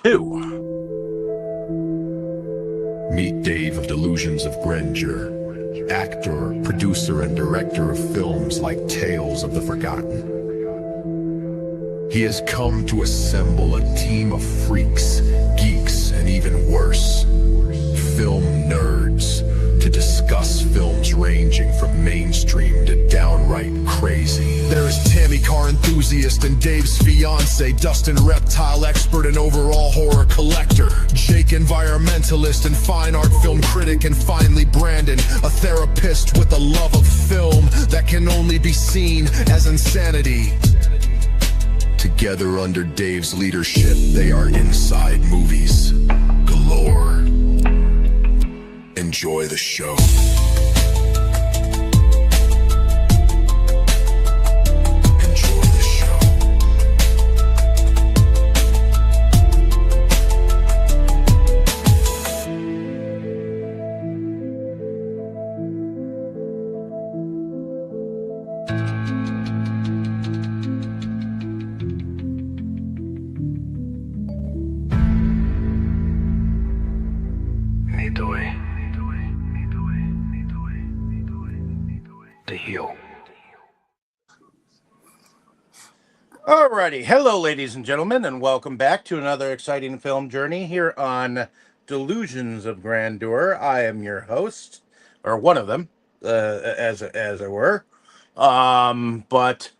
2. Meet Dave of Delusions of Grandeur, actor, producer, and director of films like Tales of the Forgotten. He has come to assemble a team of freaks, geeks, and even worse, film nerds, to discuss films ranging from mainstream to downright crazy. There is Tammy car enthusiast and Dave's fiance, Dustin reptile expert and overall horror collector, Jake environmentalist and fine art film critic, and finally Brandon, a therapist with a love of film that can only be seen as insanity. Together under Dave's leadership, they are inside movies galore. Enjoy the show. Enjoy the show. To heal. Alrighty, hello ladies and gentlemen, and welcome back to another exciting film journey here on Delusions of Grandeur. I am your host, or one of them, as it were. But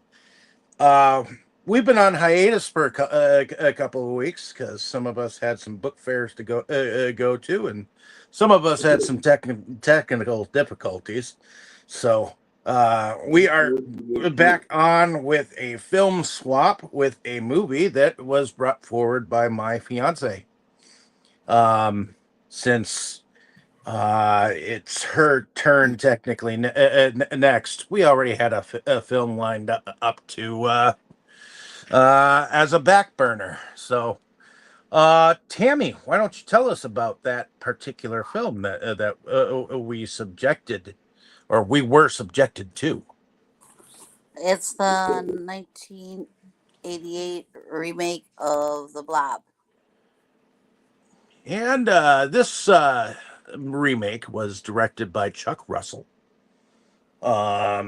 we've been on hiatus for a couple of weeks because some of us had some book fairs to go to, and some of us had some technical difficulties. So we are back on with a film swap with a movie that was brought forward by my fiance. Since it's her turn technically next, we already had a film lined up to as a back burner. So, Tammy, why don't you tell us about that particular film that we were subjected to? It's the 1988 remake of the Blob. And this remake was directed by Chuck Russell. Let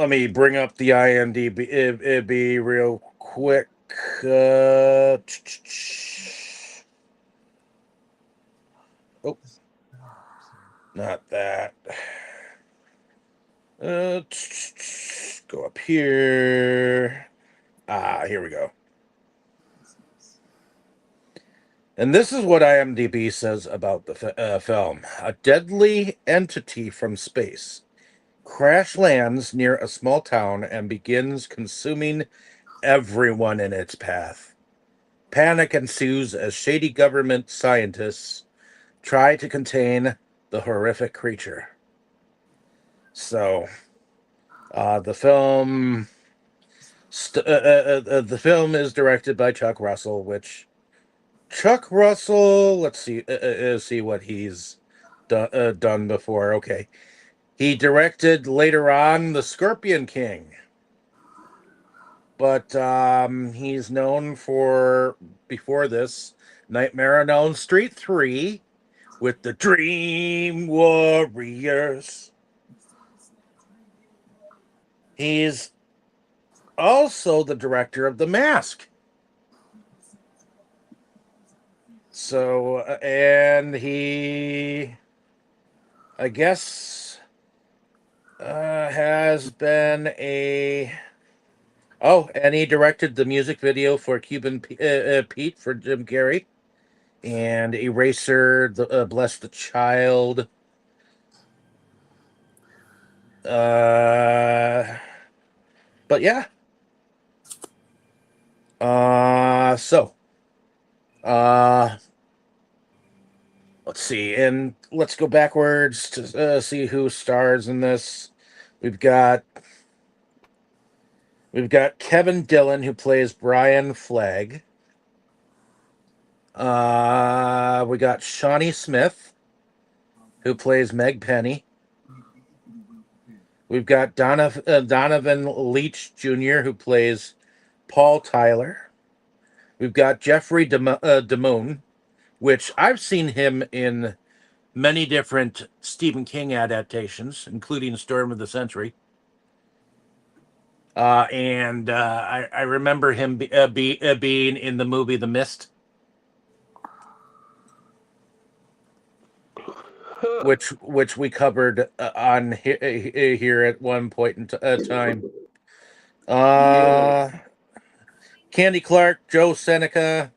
me bring up the IMDb real quick. Oh, not that. Go up here. Here we go. And this is what IMDb says about the film. A deadly entity from space crash lands near a small town and begins consuming everyone in its path. Panic ensues as shady government scientists try to contain the horrific creature. So, the film is directed by Chuck Russell, which Chuck Russell, let's see what he's done before. Okay. He directed later on The Scorpion King. But he's known for, before this, Nightmare on Elm Street 3 with the Dream Warriors. He's also the director of The Mask. So, and he, I guess, has been and he directed the music video for Cuban Pete for Jim Carrey, and Eraser, Bless the Child. But yeah. Let's see, and let's go backwards to see who stars in this. We've got Kevin Dillon, who plays Brian Flagg. We got Shawnee Smith, who plays Meg Penny. We've got Donovan Leach Jr., who plays Paul Tyler. We've got Jeffrey DeMoon, which I've seen him in many different Stephen King adaptations, including Storm of the Century. And I remember him being in the movie The Mist, which we covered on here at one point in time. Yeah. Uh, Candy Clark, Joe Seneca,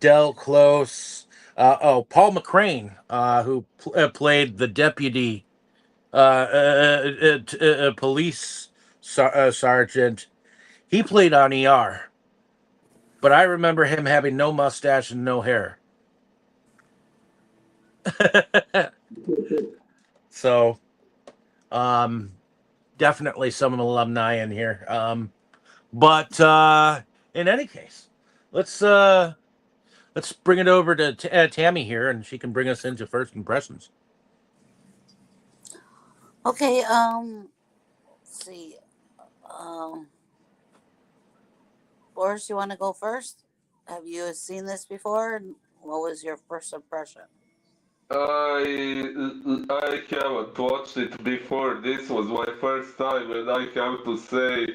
Del Close. Paul McCrane, who played the deputy police sergeant. He played on ER, but I remember him having no mustache and no hair. So, um, definitely some alumni in here. But in any case, let's let's bring it over to Tammy here, and she can bring us into first impressions. Okay, let's see. Um, Boris, you want to go first? Have you seen this before? And what was your first impression? I haven't watched it before. This was my first time, and I have to say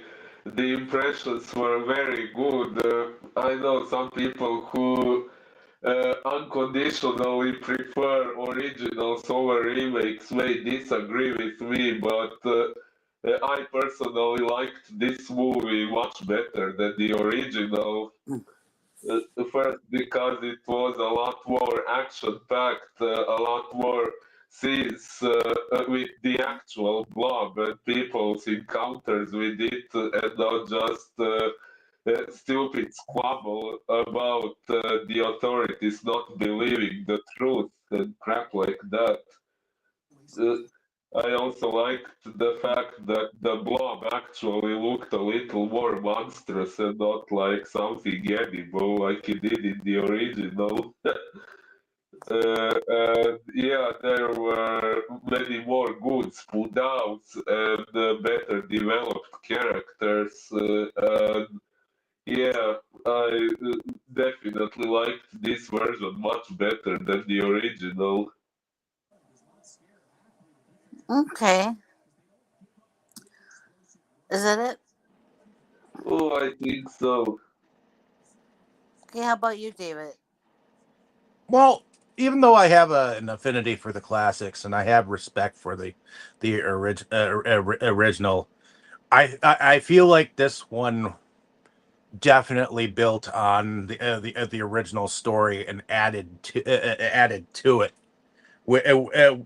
the impressions were very good. I know some people who unconditionally prefer originals over remakes may disagree with me, but I personally liked this movie much better than the original. First, because it was a lot more action packed, a lot more scenes with the actual blob and people's encounters with it, and not just stupid squabble about the authorities not believing the truth and crap like that. Uh, I also liked the fact that the blob actually looked a little more monstrous and not like something edible like he did in the original. And yeah, there were many more good spun outs and better developed characters. And yeah, I definitely liked this version much better than the original. Okay, is that it? Oh, I think so. Okay, how about you, David? Well, even though I have an affinity for the classics and I have respect for the original, I feel like this one definitely built on the original story and added to it.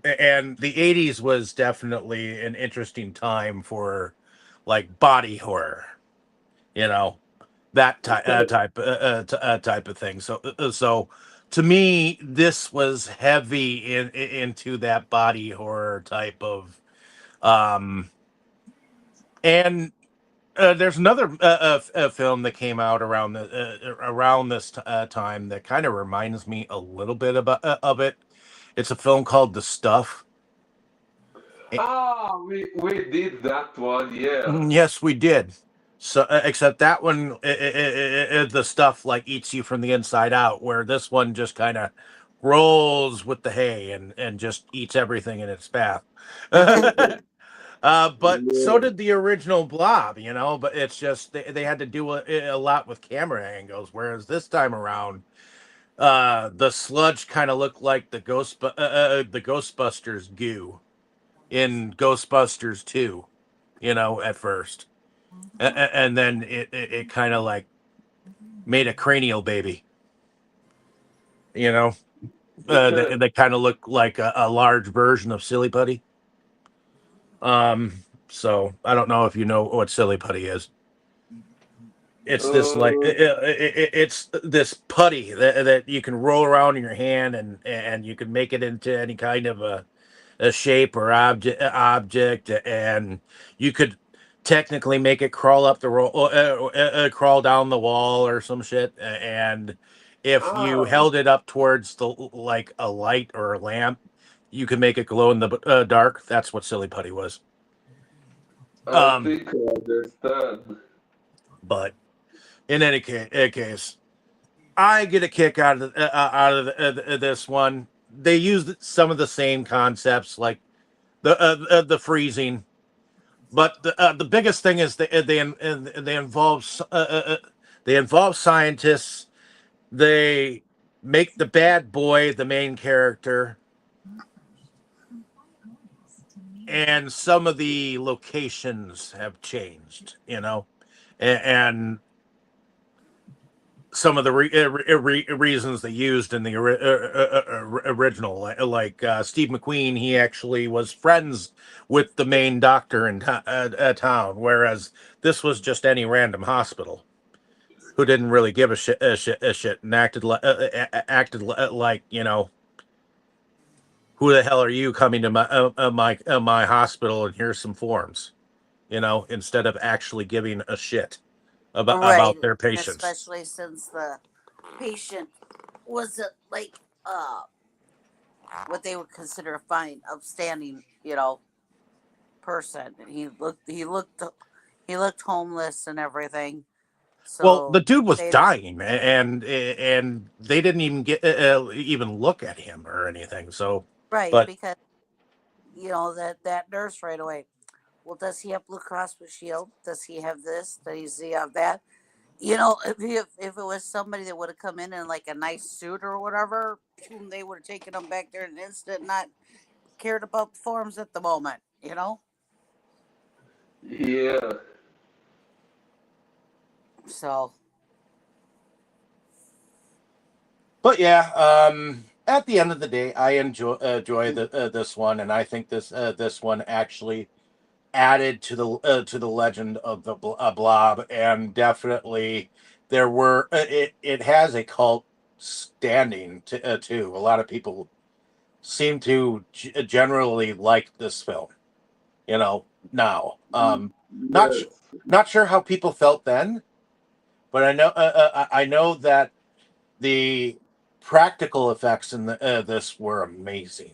And the '80s was definitely an interesting time for like body horror, you know, that type of thing. So to me, this was heavy into that body horror type of um and there's another film that came out around this time that kind of reminds me a little bit of it. It's a film called The Stuff. Ah, we did that one, yeah. Yes, we did. So, except that one, the stuff like eats you from the inside out, where this one just kind of rolls with the hay and just eats everything in its path. But so Yeah. did the original Blob, you know. But it's just they had to do a lot with camera angles, whereas this time around, the sludge kind of looked like the Ghostbusters goo in Ghostbusters 2, you know, at first. And then it kind of like made a cranial baby, you know, that kind of looked like a large version of Silly Putty. So I don't know if you know what Silly Putty is. It's this like uh, it's this putty that you can roll around in your hand and you can make it into any kind of a shape or object, and you could technically make it crawl up the crawl down the wall or some shit. And if you ah, held it up towards the like a light or a lamp, you could make it glow in the dark. That's what Silly Putty was. I Um, think I understand. but in any case, I get a kick this one. They used some of the same concepts, like the freezing, but the biggest thing is they involve scientists. They make the bad boy the main character, and some of the locations have changed, and some of the reasons they used in the original, like Steve McQueen, he actually was friends with the main doctor in town, whereas this was just any random hospital who didn't really give a shit and acted like, who the hell are you coming to my hospital, and here's some forms, instead of actually giving a shit Right, about their patients. especially since the patient wasn't like what they would consider a fine, upstanding, person. He looked homeless and everything. Well, the So dude was they dying, and they didn't even even look at him or anything. So, right but because that nurse right away. Well, does he have Blue Cross Blue Shield? Does he have this? Does he have that? If it was somebody that would have come in like a nice suit or whatever, they would have taken him back there in an instant, not cared about the forms at the moment. Yeah. So yeah, at the end of the day, I enjoy this one, and I think this one actually added to the legend of the Blob, and definitely it has a cult standing too. A lot of people seem to generally like this film. Now, not sh- Yes. not sure how people felt then, but I know that the practical effects in this were amazing.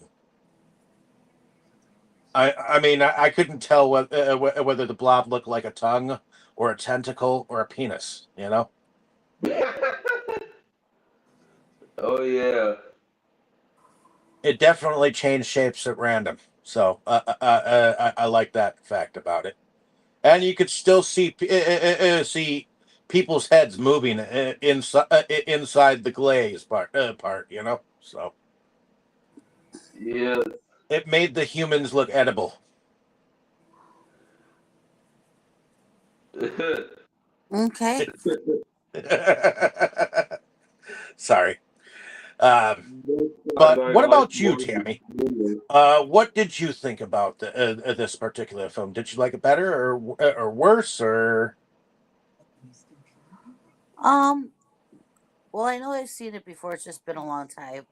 I mean, I couldn't tell whether the blob looked like a tongue or a tentacle or a penis. Oh yeah. It definitely changed shapes at random. So I like that fact about it. And you could still see people's heads moving inside the glaze part. So Yeah. it made the humans look edible. okay. Sorry. Um, And but I what like about you, movies. Tammy? What did you think about this particular film? Did you like it better or worse or? Um. Well, I know I've seen it before. It's just been a long time.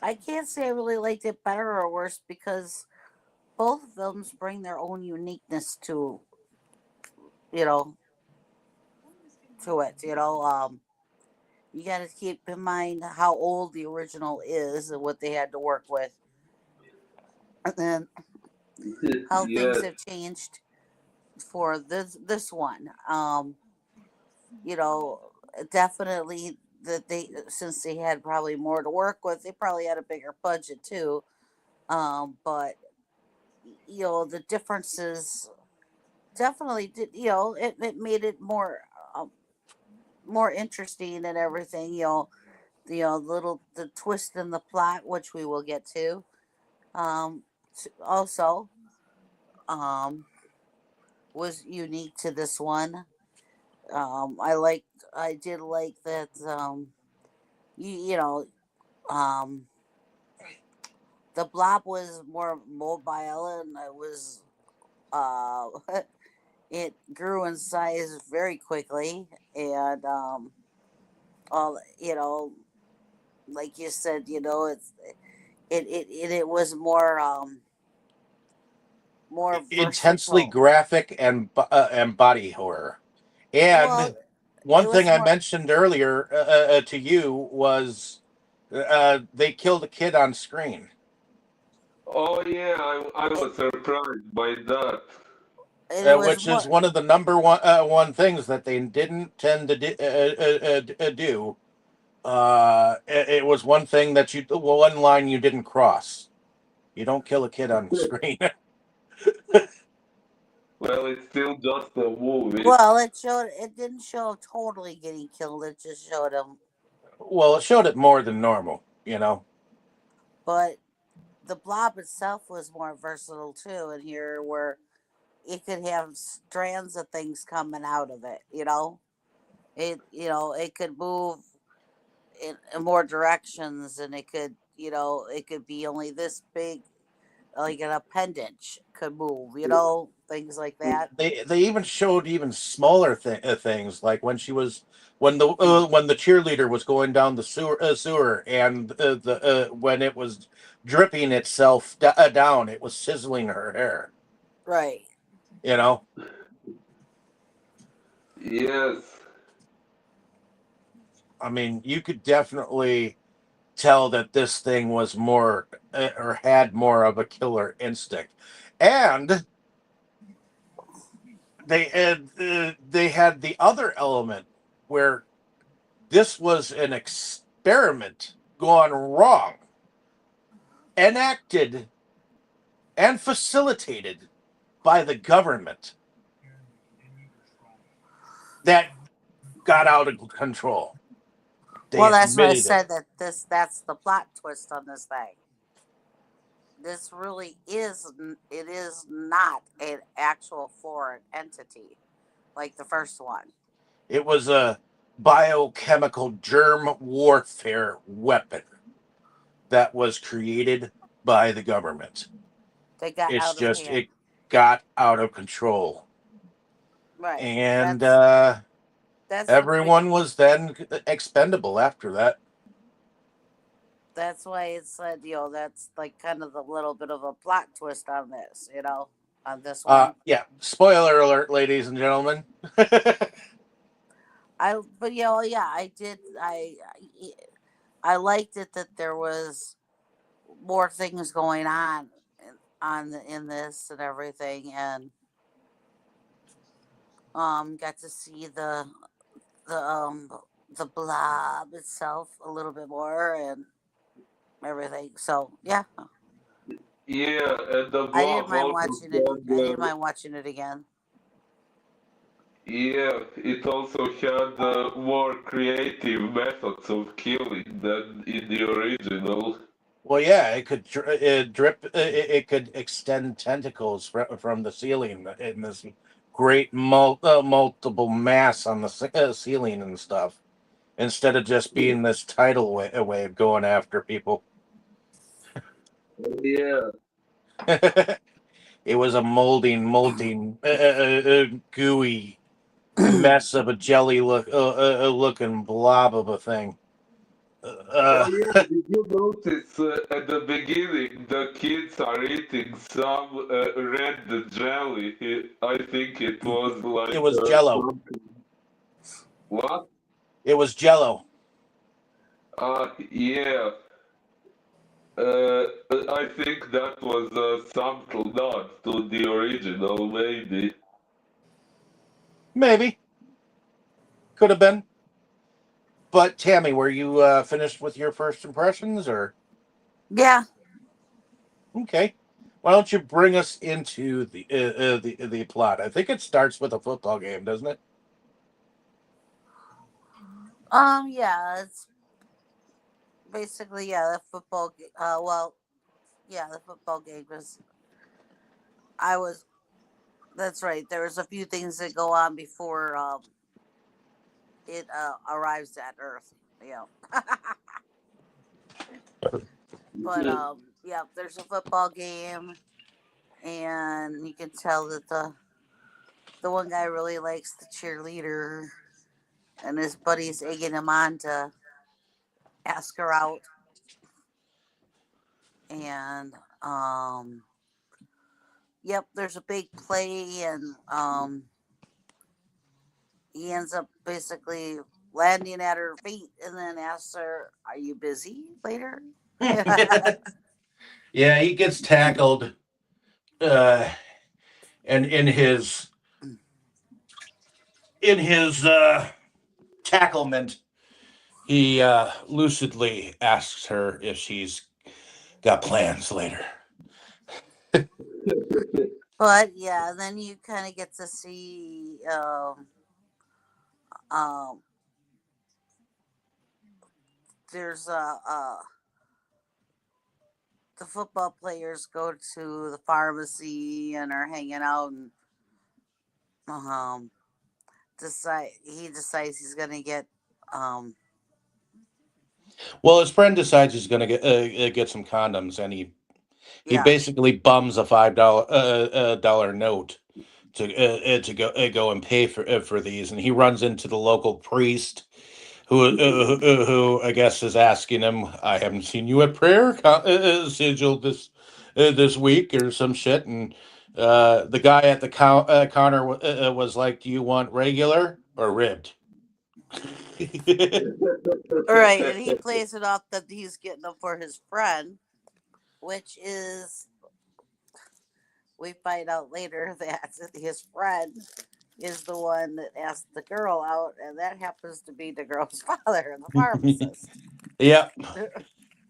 I can't say I really liked it better or worse because both films bring their own uniqueness you know, to it. You got to keep in mind how old the original is and what they had to work with, and then how things Yes. have changed for this one. You know, definitely that they since they had probably more to work with, they probably had a bigger budget too. But the differences definitely did. It made it um, more interesting and everything. Little the twist in the plot, which we will get to. Also, um, was unique to this one. I did like that. You, you know, um, the blob was more mobile and it was, uh, it grew in size very quickly and, all, like you said, it was more Intensely versatile. graphic and body horror. Well, And it one thing was I more. mentioned earlier to you was they killed a kid on screen. Oh yeah, I was surprised by that. And it was which is more one of the number one things that they didn't tend to do. It was one thing that one line you didn't cross. You don't kill a kid on the screen. Well, it's still just a movie. well. It didn't show him totally getting killed. It just showed him, Well, it showed it more than normal, you know. but the blob itself was more versatile too. In here, where it could have strands of things coming out of it. It could move in more directions, and it could be only this big, like an appendage could move. Things like that. They even showed even smaller things, like when the cheerleader was going down the sewer, and the when it was dripping itself down, it was sizzling her hair. Right. You know, Yes. I mean, you could definitely tell that this thing was more or had more of a killer instinct, and they had the other element where this was an experiment gone wrong, enacted and facilitated by the government that got out of control. They Well, that's why I admitted it. said that's the plot twist on this thing. This really it is not an actual foreign entity like the first one. It was a biochemical germ warfare weapon that was created by the government. They got It's out of just hand. it got out of control, Right. and That's the big. everyone was then expendable after that. That's why it said, that's like kind of the little bit of a plot twist on this, on this one. Yeah, spoiler alert, ladies and gentlemen. But yeah, I did. I liked it that there was more things going in this and everything, and got to see the um the blob itself a little bit more and everything. So yeah, Yeah, and the I didn't Blob mind also watching it. I had, didn't mind watching it again. yeah, it also had more creative methods of killing than in the original. Well, yeah, it could drip. It could extend tentacles from the ceiling in this great multiple mass on the ceiling and stuff, instead of just being this tidal wave going after people. Yeah, It was a molting, gooey mess of a jelly looking blob of a thing. oh Uh, yeah, did you notice at the beginning the kids are eating some red jelly? I think it was it like was Jello. something. What? It was Jello. Yeah. I think that was a subtle nod to the original, maybe. Maybe could have been. But Tammy, were you finished with your first impressions, or Yeah. okay? Why don't you bring us into the plot? I think it starts with a football game, doesn't it? Yeah. It's basically the football. Well, yeah, the football game was. I was. That's right. There was a few things that go on before it arrives at Earth. Yeah. But yeah, there's a football game, and you can tell that the one guy really likes the cheerleader, and his buddy's egging him on to ask her out, and yep, there's a big play, and he ends up basically landing at her feet, and then asks her, "Are you busy later?" Yeah, he gets tackled, uh, and in his tacklement, he lucidly asks her if she's got plans later. But yeah, then you kind of get to see um, there's the football players go to the pharmacy and are hanging out and um decides he's gonna get um Well, his friend decides he's going to get some condoms, and he yeah. basically bums a $5 note to go and pay for these, and he runs into the local priest who I guess is asking him, "I haven't seen you at prayer sigil this week or some shit," and the guy at the counter was like, "Do you want regular or ribbed?" Right, and he plays it off that he's getting them for his friend, which is we find out later that his friend is the one that asked the girl out, and that happens to be the girl's father, the pharmacist. Yep.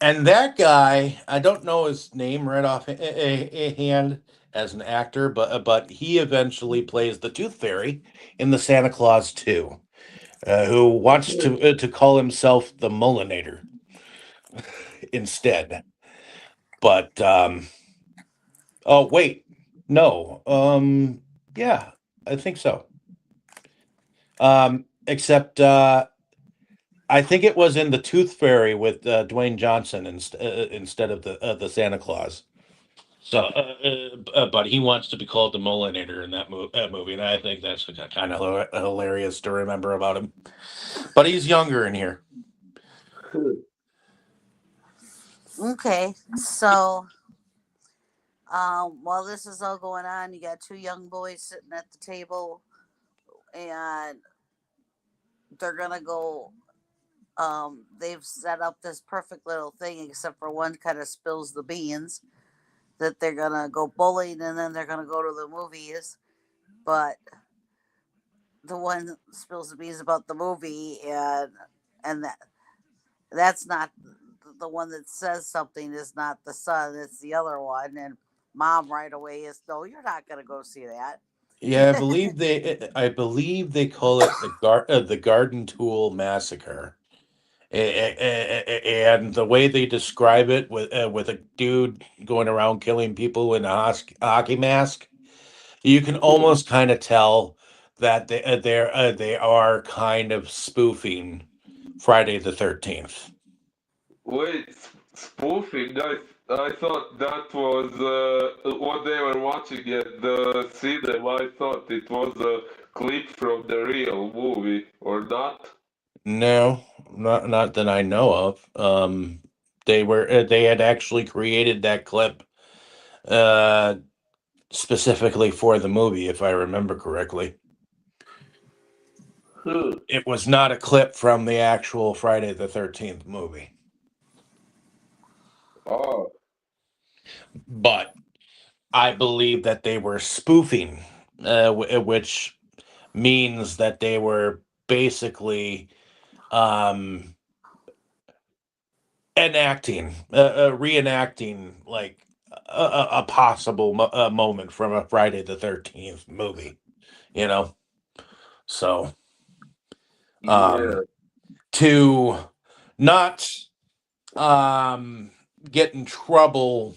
And that guy, I don't know his name right off hand as an actor, but he eventually plays the Tooth Fairy in the Santa Claus 2, who wants to call himself the Mullinator instead. But oh wait, no, yeah, I think so. Except I think it was in the Tooth Fairy with Dwayne Johnson instead of the Santa Claus. So, but he wants to be called the Mullinator in that movie, and I think that's kind of hilarious to remember about him. But he's younger in here. Okay, so while this is all going on, you got two young boys sitting at the table, and they're gonna go. They've set up this perfect little thing, except for one kind of spills the beans that they're gonna go bowling and then they're gonna go to the movies. But the one that spills the beans about the movie, and that's not the one that says something is not the son, it's the other one, and mom right away is, no, you're not gonna go see that. Yeah, I believe they call it the Garden Tool Massacre. And the way they describe it with a dude going around killing people in a hockey mask, you can almost kind of tell that they are kind of spoofing Friday the 13th. Wait, spoofing? I thought that was what they were watching at the cinema. I thought it was a clip from the real movie, or not? No, not that I know of. They had actually created that clip uh specifically for the movie, if I remember correctly. It was not a clip from the actual Friday the 13th movie. Oh, But I believe that they were spoofing, which means that they were basically um, reenacting like a possible moment from a Friday the 13th movie, you know? So, yeah. to not get in trouble,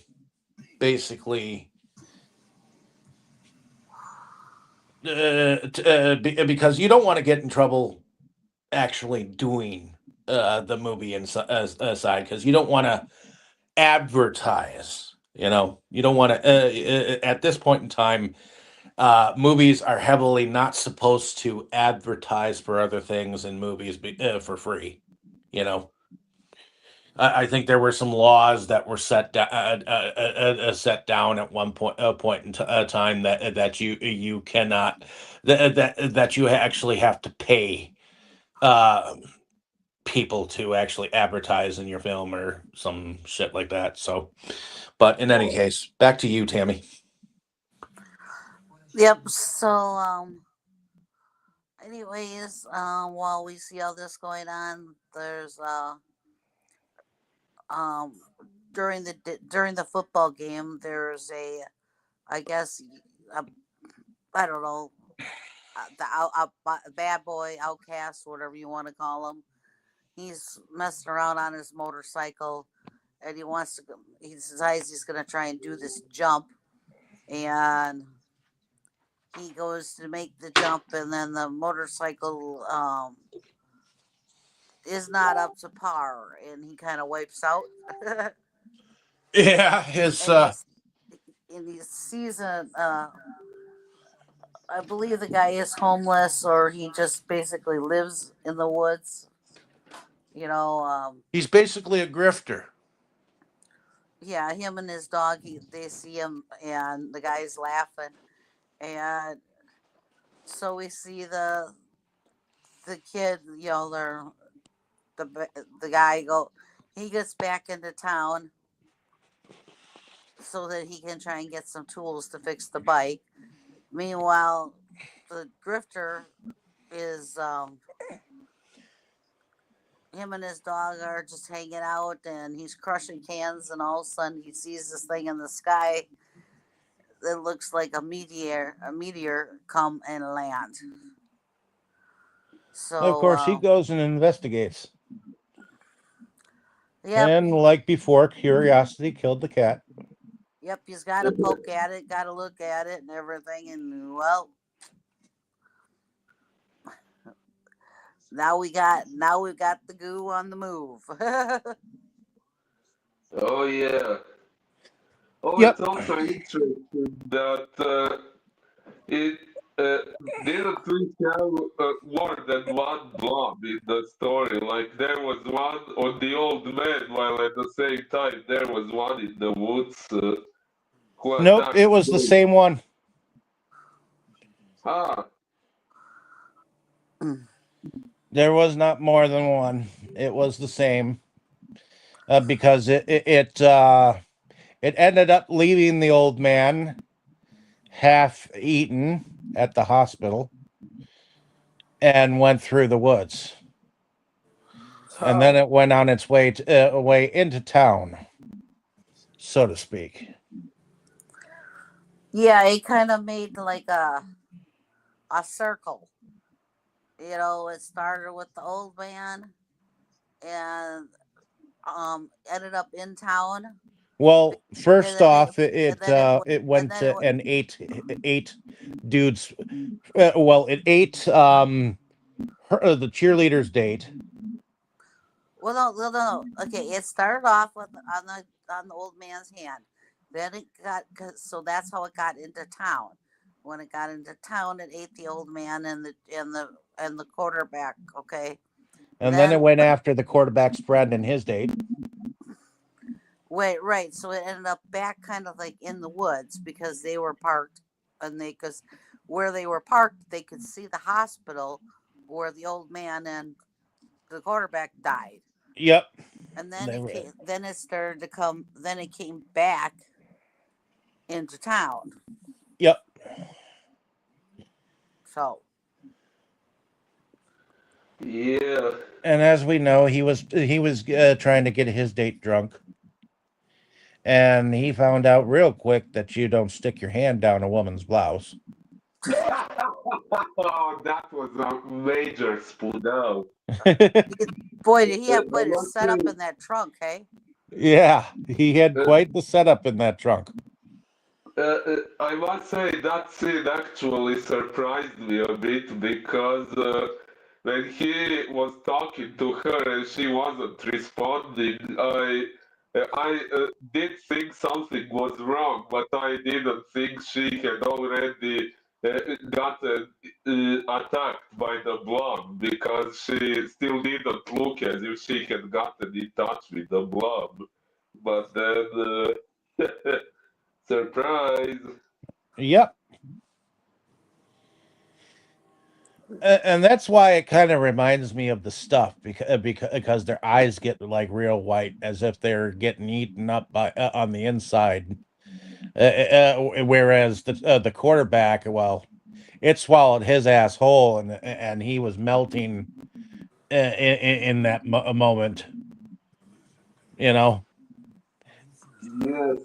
basically, because you don't want to get in trouble actually doing the movie aside, because you don't want to advertise. You don't want to. At this point in time, movies are heavily not supposed to advertise for other things in movies for free. You know, I think there were some laws that were set down at one point in time that you cannot that you actually have to pay uh, people to actually advertise in your film or some shit like that. So, but in any case, back to you, Tammy. Yep. So anyways, while we see all this going on, there's um during the football game, there's a, I guess, a, I don't know, a bad boy, outcast, whatever you want to call him. He's messing around on his motorcycle, and he wants to. He decides he's going to try and do this jump, and he goes to make the jump, and then the motorcycle is not up to par, and he kind of wipes out. Yeah, his and he's and he sees I believe the guy is homeless, or he just basically lives in the woods. You know, he's basically a grifter. yeah, him and his dog. They see him, and the guy's laughing, and so we see the kid. You know, the guy go. He gets back into town so that he can try and get some tools to fix the bike. Meanwhile, the grifter is him and his dog are just hanging out, and he's crushing cans, and all of a sudden he sees this thing in the sky that looks like a meteor come and land. Of So course, he goes and investigates. yep, And like before, curiosity killed the cat. yep, he's got to poke at it, got to look at it and everything, and well, now we've got the goo on the move. Oh yeah. Oh, Yep. it's also interesting that it uh, didn't we have more than one blob in the story. Like there was one on the old man, while at the same time there was one in the woods who Nope, attacked it was the him. same one. Ah, There was not more than one. It was the same because it ended up leaving the old man half eaten at the hospital and went through the woods. And then it went on its way into town, so to speak. Yeah, he kind of made like a circle. You know, it started with the old man, and ended up in town, Well, and first then it off, and then it went it and went then it to went, and ate dudes. Well, it ate the cheerleader's date. well, no. Okay, it started off with on the old man's hand. Then it got, so that's how it got into town. When it got into town, it ate the old man and the quarterback. Okay, And then it then went after the quarterback's friend and his date. wait, right. So it ended up back kind of like in the woods because they were parked, and because where they were parked, they could see the hospital where the old man and the quarterback died. Yep. And then They were. then it started to come. Then it came back into town. Yep. So yeah. And as we know, he was trying to get his date drunk, and he found out real quick that you don't stick your hand down a woman's blouse. Oh, that was a major spoon out. boy, did he have I quite a must setup say, in that trunk, hey? Yeah, he had uh, quite the setup in that trunk. I must say that scene actually surprised me a bit because when he was talking to her and she wasn't responding, I did think something was wrong, but I didn't think she had already gotten attacked by the blob because she still didn't look as if she had gotten in touch with the blob. But then, surprise! Yep. And that's why it kind of reminds me of the stuff because their eyes get like real white as if they're getting eaten up by on the inside Whereas the quarterback, well, it swallowed his asshole, and he was melting in that moment. You know. Yes.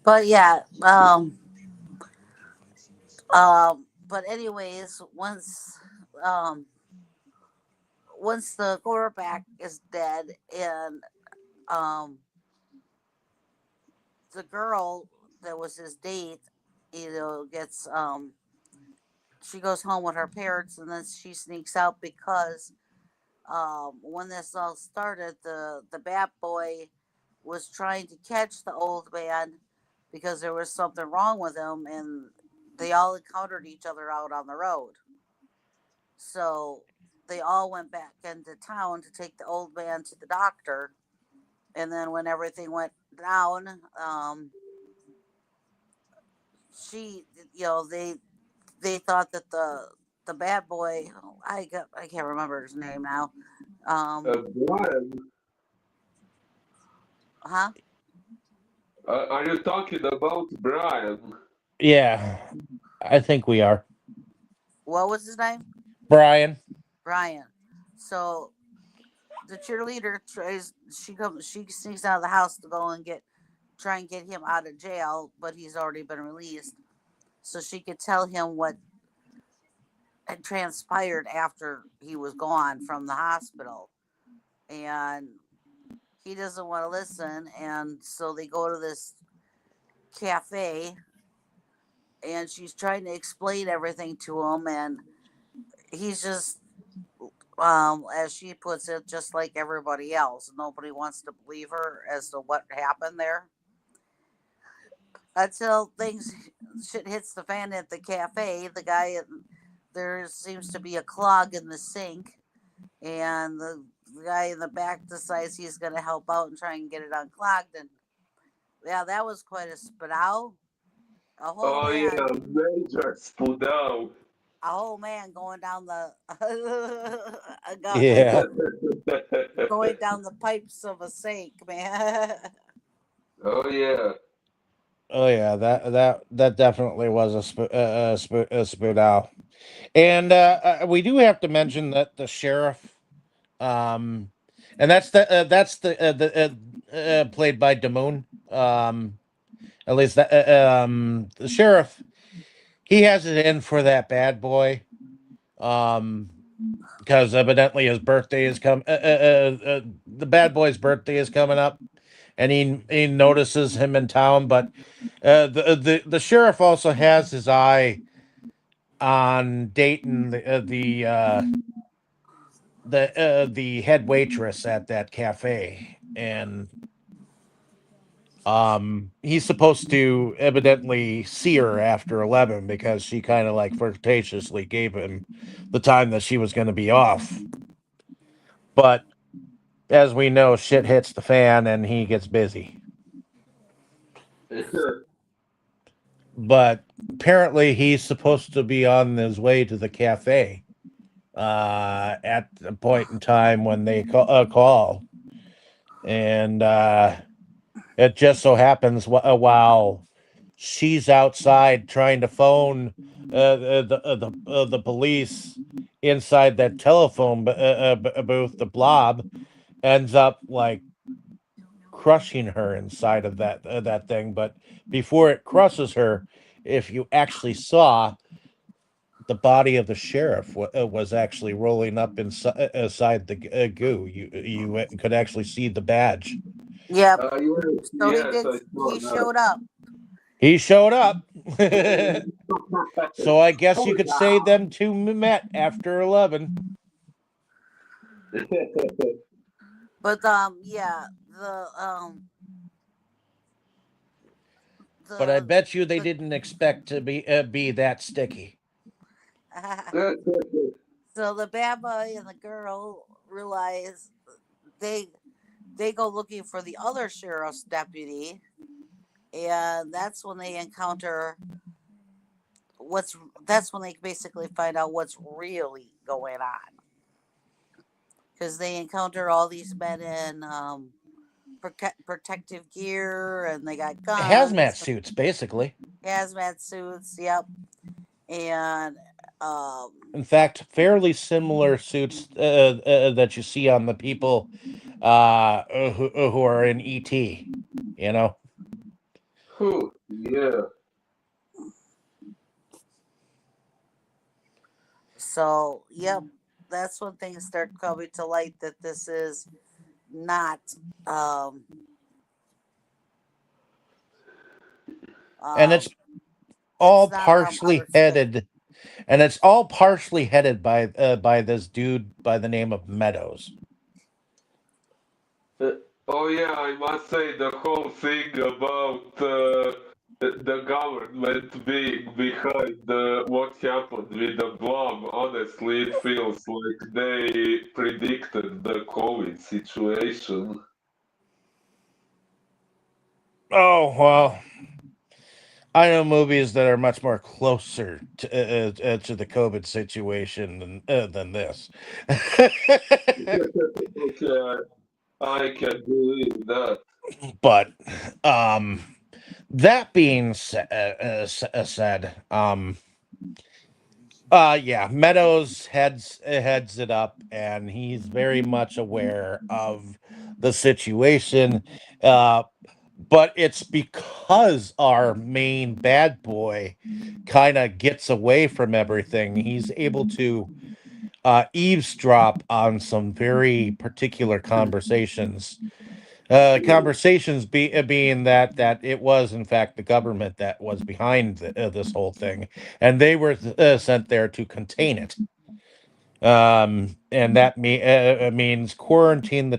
But yeah, but anyways, um, once the quarterback is dead, and um, the girl that was his date, gets she goes home with her parents, and then she sneaks out because when this all started, the bad boy was trying to catch the old man because there was something wrong with him, and they all encountered each other out on the road. So they all went back into town to take the old man to the doctor. And then when everything went down, she, they thought that the bad boy, I can't remember his name now. Brian, Huh? are you talking about Brian? Yeah, I think we are. What was his name? Brian. Brian. So the cheerleader she sneaks out of the house to go and try and get him out of jail, but he's already been released. So she could tell him what had transpired after he was gone from the hospital. And he doesn't want to listen, and so they go to this cafe, and she's trying to explain everything to him, and he's just, as she puts it, just like everybody else. Nobody wants to believe her as to what happened there until things shit hits the fan at the cafe. There seems to be a clog in the sink, and the guy in the back decides he's going to help out and try and get it unclogged. And yeah, that was quite a spinow. A whole Oh man, yeah, Major Spudal. a whole man going down the Yeah. going down the pipes of a sink, man. Oh yeah. Oh yeah, that definitely was a spoon owl. And we do have to mention that the sheriff, um, and that's the played by Damoon. At least the sheriff, he has it in for that bad boy. Um, because evidently his birthday is the bad boy's birthday is coming up, and he notices him in town. But the sheriff also has his eye on Dayton, the head waitress at that cafe, and he's supposed to evidently see her after 11 because she kind of like flirtatiously gave him the time that she was going to be off. But as we know, shit hits the fan and he gets busy. But apparently, he's supposed to be on his way to the cafe at the point in time when they call. And it just so happens while she's outside trying to phone the police inside that telephone booth, the Blob ends up like crushing her inside of that thing. But before it crushes her, if you actually saw, the body of the sheriff was actually rolling up inside the goo. You could actually see the badge. Yep. Yes, So yes, I saw he showed up. He showed up. that. So I guess you Oh could say them two met after 11. yeah. But yeah, But I the bet you they the didn't expect to be that sticky. so the bad boy and the girl realize they they go looking for the other sheriff's deputy, and that's when they encounter what's that's when they basically find out what's really going on, because they encounter all these men in protective gear, and they got guns, Hazmat suits, basically. hazmat suits. Yep, and In fact, fairly similar suits that you see on the people who are in ET. You know. Whew, yeah. so yep, that's when things start coming to light that this is not um And it's it's all not partially outer space. headed, and it's all partially headed by this dude by the name of Meadows. Oh yeah, I must say the whole thing about the government being behind what happened with the Blob, honestly, it feels like they predicted the COVID situation. Oh well, I know movies that are much more closer to the COVID situation than this. Okay, I can believe that. But that being said, yeah, Meadows heads it up, and he's very much aware of the situation. Uh, but it's because our main bad boy kind of gets away from everything. He's able to eavesdrop on some very particular conversations. Conversations being that it was in fact the government that was behind this whole thing, and they were sent there to contain it. And that means quarantine the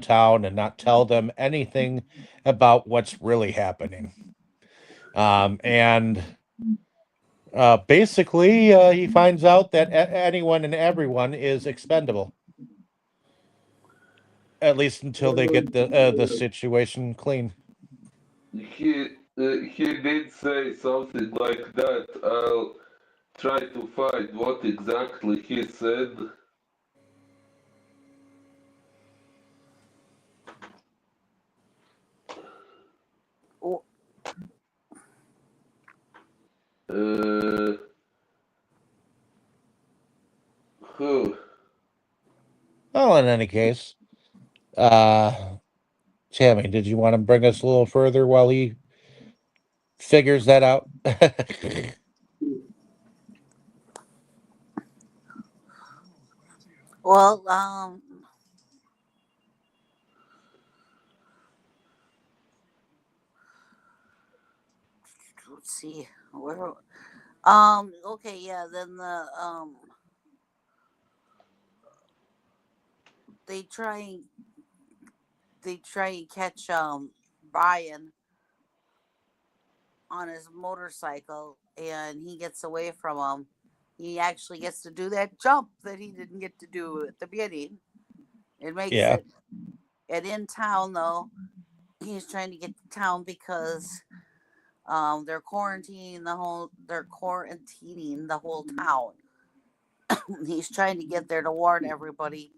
town and not tell them anything about what's really happening. And basically, he finds out that anyone and everyone is expendable, at least until they get the situation clean. He did say something like that. I'll try to find what exactly he said. Uh, who? Well, in any case, Tammy, did you want to bring us a little further while he figures that out? Well, let's see where. Okay, yeah. Then they try and catch Brian on his motorcycle, and he gets away from him. He actually gets to do that jump that he didn't get to do at the beginning. It makes Yeah. it. And in town, though, he's trying to get to town because they're quarantining the whole town. He's trying to get there to warn everybody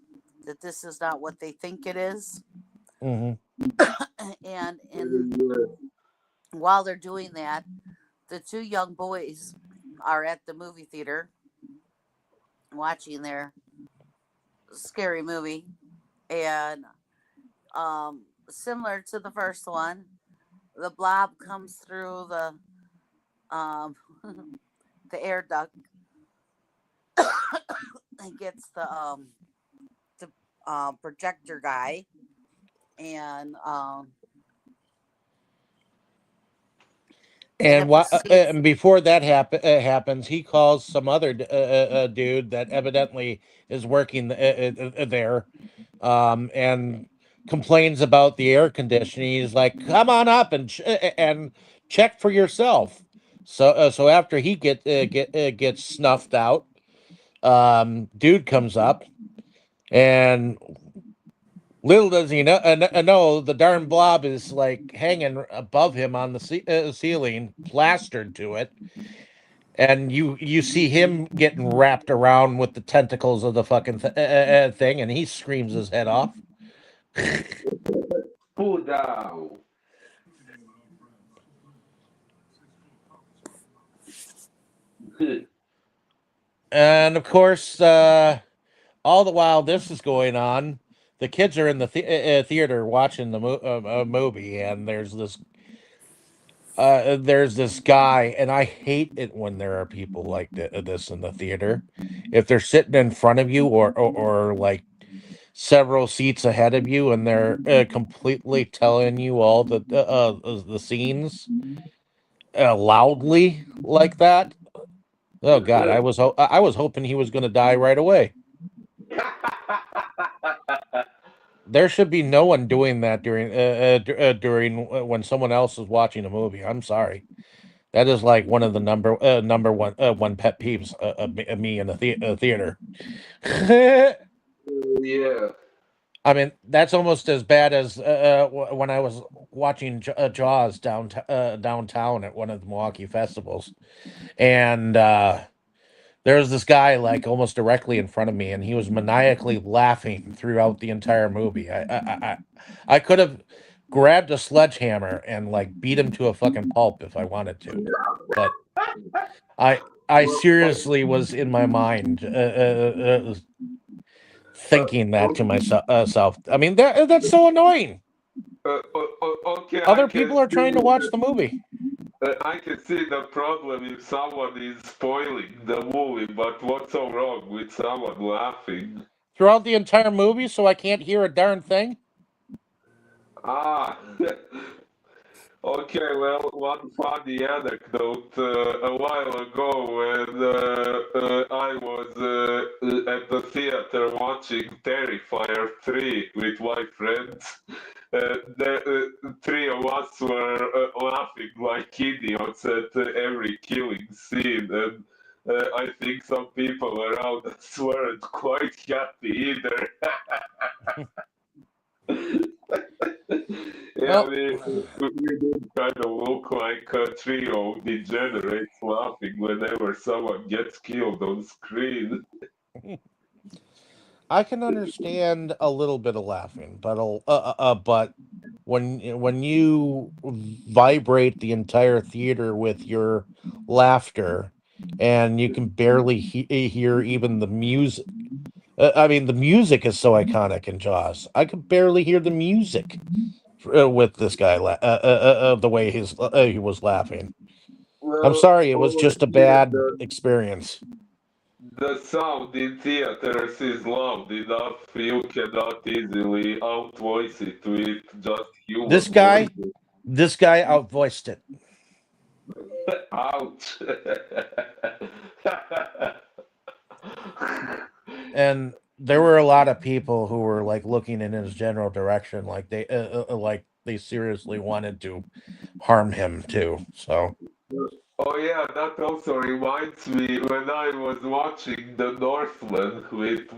that this is not what they think it is. Hmm. And while they're doing that, the two young boys are at the movie theater watching their scary movie, and similar to the first one, the blob comes through the um, the air duct and gets the projector guy, and And it proceeds. and before that happens, he calls some other dude that evidently is working there, and complains about the air conditioning. He's like, "Come on up and and check for yourself." So after he gets snuffed out, dude comes up, and little does he know the darn blob is like hanging above him on the ceiling, plastered to it, and you see him getting wrapped around with the tentacles of the fucking thing, and he screams his head off. Pudow. And of course, all the while this is going on, the kids are in the theater watching the movie, and there's this guy, and I hate it when there are people like this in the theater. If they're sitting in front of you, or like several seats ahead of you, and they're completely telling you all the scenes loudly like that. Oh God, I was hoping he was going to die right away. There should be no one doing that during when someone else is watching a movie. I'm sorry. That is like one of the number one pet peeves of me in a theater. Yeah. I mean, that's almost as bad as when I was watching Jaws downtown at one of the Milwaukee festivals, and there was this guy like almost directly in front of me, and he was maniacally laughing throughout the entire movie. I could have grabbed a sledgehammer and like beat him to a fucking pulp if I wanted to, but I seriously was in my mind thinking that to myself. Self. I mean, that's so annoying. Okay, Other people are trying to watch the movie I can see the problem if someone is spoiling the movie, but what's so wrong with someone laughing? throughout the entire movie, so I can't hear a darn thing. Ah, okay, well, one funny anecdote. A while ago, when I was at the theater watching Terrifier 3 with my friends, the three of us were laughing like idiots at every killing scene, and I think some people around us weren't quite happy either. Yeah, Well, we did kind of look like a trio of degenerates laughing whenever someone gets killed on screen. I can understand a little bit of laughing, but when you vibrate the entire theater with your laughter, and you can barely hear even the music. I mean, the music is so iconic in Jaws. I could barely hear the music with this guy. The way he was laughing. I'm Well, sorry, it was over just a here, bad experience. the sound in theaters is loud enough. You cannot easily outvoice it with just This human guy, voices. this guy outvoiced it. Ouch. And there were a lot of people who were like looking in his general direction, like they seriously wanted to harm him too. So Oh yeah, that also reminds me when I was watching The Northman with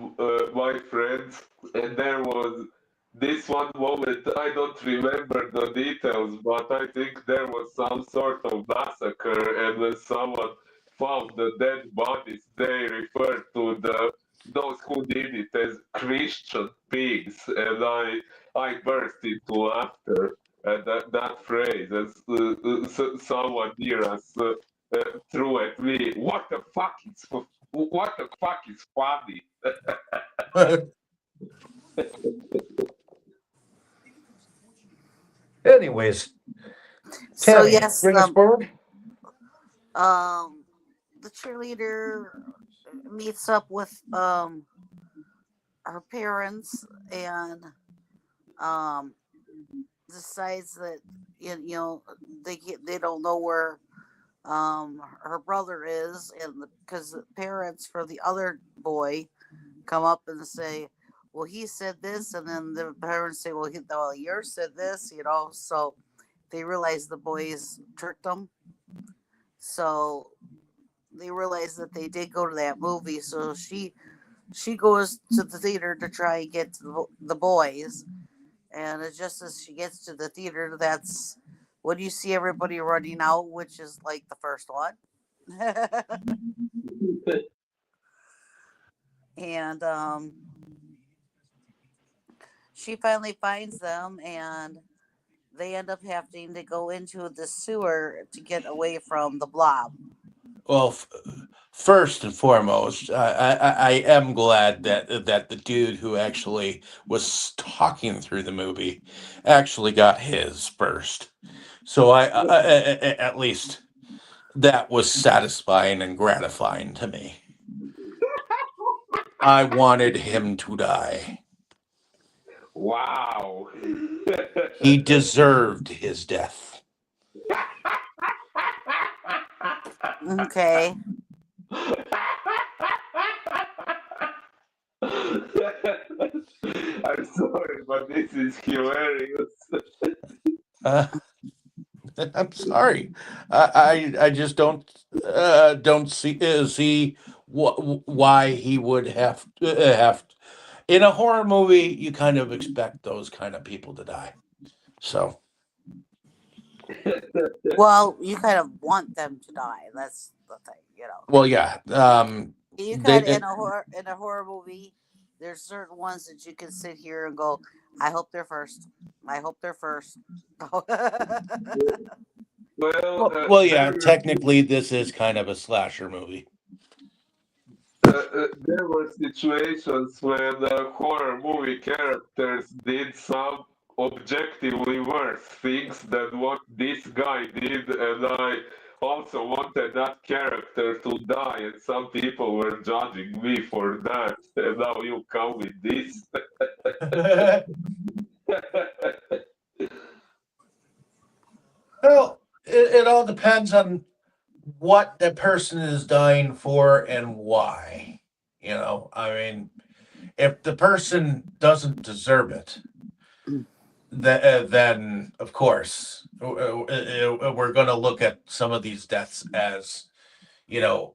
my friends, and there was this one moment. I don't remember the details, but I think there was some sort of massacre, and when someone found the dead bodies, they referred to those who did it as Christian pigs, and I burst into laughter. And that phrase, as someone near us threw at me, what the fuck is funny? anyways, So Tammy, yes, bring us forward. um the cheerleader meets up with her parents and um decides that you know they don't know where her brother is, and because the parents for the other boy come up and say, well, he said this, and then the parents say, well, yours said this, so they realize the boys tricked them. So they realize that they did go to that movie. So she goes to the theater to try and get to the boys, and it's just as she gets to the theater, that's when you see everybody running out, which is like the first one. And she finally finds them, and they end up having to go into the sewer to get away from the blob. Well, first and foremost, I am glad that the dude who actually was talking through the movie actually got his first. So at least that was satisfying and gratifying to me. I wanted him to die. Wow. He deserved his death. Okay. I'm sorry, but this is hilarious. Uh, I'm sorry. I just don't see why he would have in a horror movie. You kind of expect those kind of people to die. So Well, you kind of want them to die. That's the thing, you know. well, yeah. You They kind of in a horror movie, there's certain ones that you can sit here and go, I hope they're first. I hope they're first. Well, well, yeah. Technically, this is kind of a slasher movie. there were situations when horror movie characters did some objectively worse things than what this guy did, and I also wanted that character to die, and some people were judging me for that, and now you come with this. Well, it all depends on what the person is dying for and why. You know, I mean, if the person doesn't deserve it, then of course we're going to look at some of these deaths as, you know,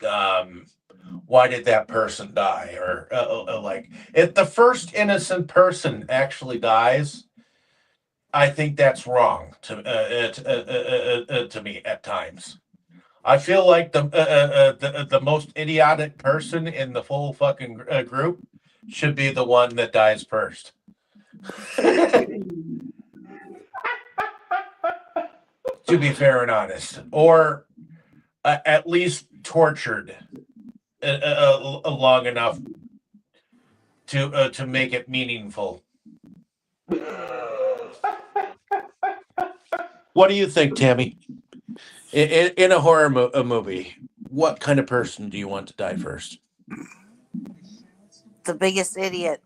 um, why did that person die? Or like, if the first innocent person actually dies, I think that's wrong to me at times. I feel like the most idiotic person in the full fucking group should be the one that dies first. To be fair and honest, or at least tortured long enough to make it meaningful. What do you think, Tammy? In a horror movie, what kind of person do you want to die first? The biggest idiot.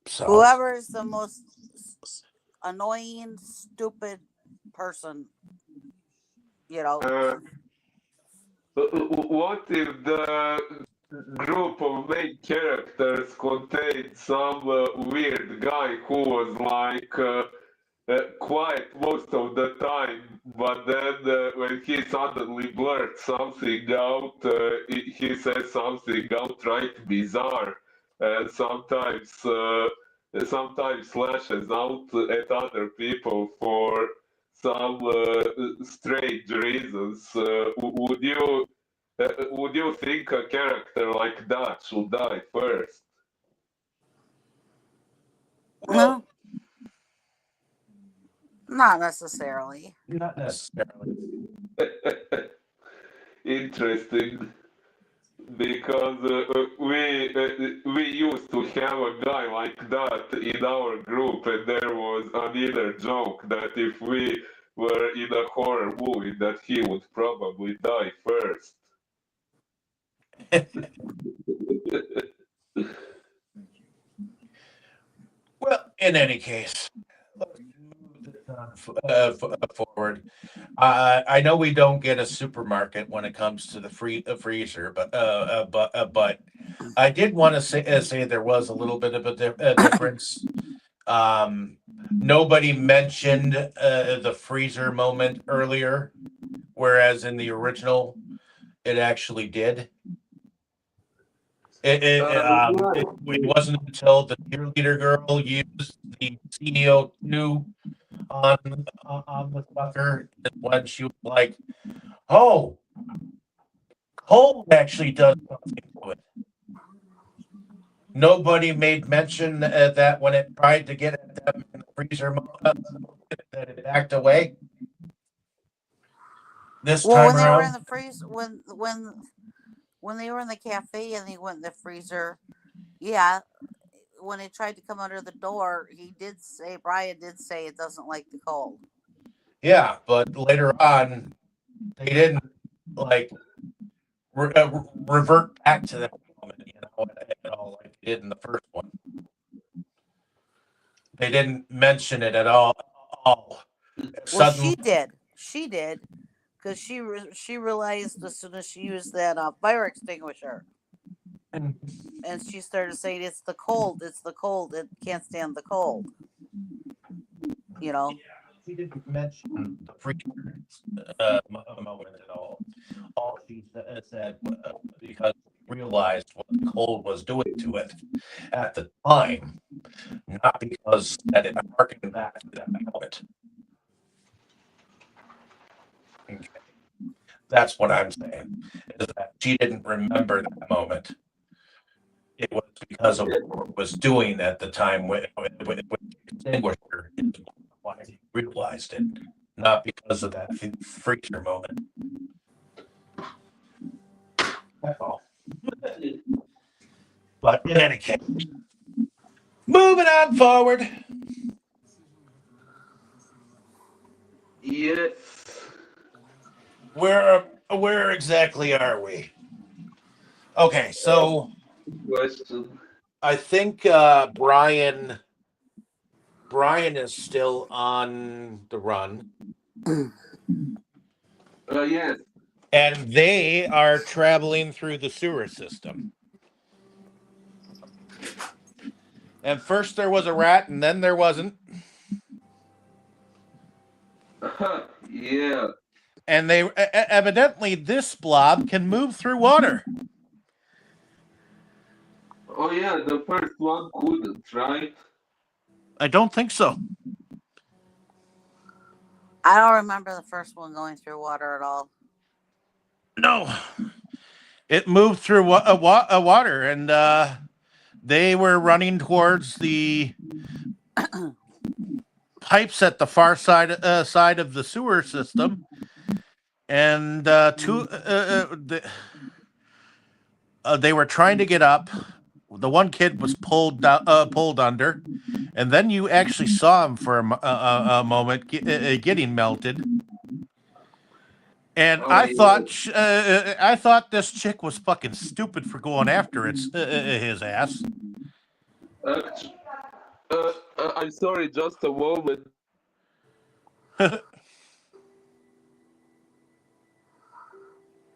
So Whoever is the most annoying, stupid person, you know. What if the group of main characters contained some weird guy who was like quiet most of the time, but then when he suddenly blurts something out, he says something outright bizarre, and sometimes slashes out at other people for some strange reasons. Would you think a character like that should die first? No, not necessarily. not necessarily. Interesting, because we used to have a guy like that in our group, and there was another joke that if we were in a horror movie, that he would probably die first. Well, in any case, let's move this on forward. I know we don't get a supermarket when it comes to the freezer, but I did want to say there was a little bit of a difference. Nobody mentioned the freezer moment earlier, whereas in the original, it actually did. It wasn't until the cheerleader girl used the CO2 on the fucker when she was like, "Oh, cold actually does something to it." Nobody made mention that when it tried to get at them in the freezer that it backed away this Well, time when they were in around. the freeze, when they were in the cafe and they went in the freezer, yeah, when it tried to come under the door, Brian did say it doesn't like the cold. Yeah, but later on, they didn't like revert back to that moment, at all, like they did in the first one. They didn't mention it at all. Well, Suddenly, she did, because she realized as soon as she used that fire extinguisher, and she started saying, "It's the cold, it's the cold, it can't stand the cold." You know. she didn't mention the freezer moment at all. All she said because she realized what the cold was doing to it at the time, not because that it harkened back to that moment. Okay. That's what I'm saying, is that she didn't remember that moment. It was because of what it was doing at the time when the extinguisher is why he realized it, not because of that freezer moment. That's all. But in any case, moving on forward. Yes. Where exactly are we? Okay, so Question. I think Brian is still on the run, Yes. and they are traveling through the sewer system. And first there was a rat, and then there wasn't. Yeah. And they evidently this blob can move through water. Oh yeah, the first one couldn't, right? I don't think so. I don't remember the first one going through water at all. No, it moved through water, and they were running towards the pipes at the far side of the sewer system, and they were trying to get up. The one kid was pulled under, and then you actually saw him for a moment getting melted. And Oh, I yeah. thought this chick was fucking stupid for going after his ass. Act- I'm sorry, just a moment.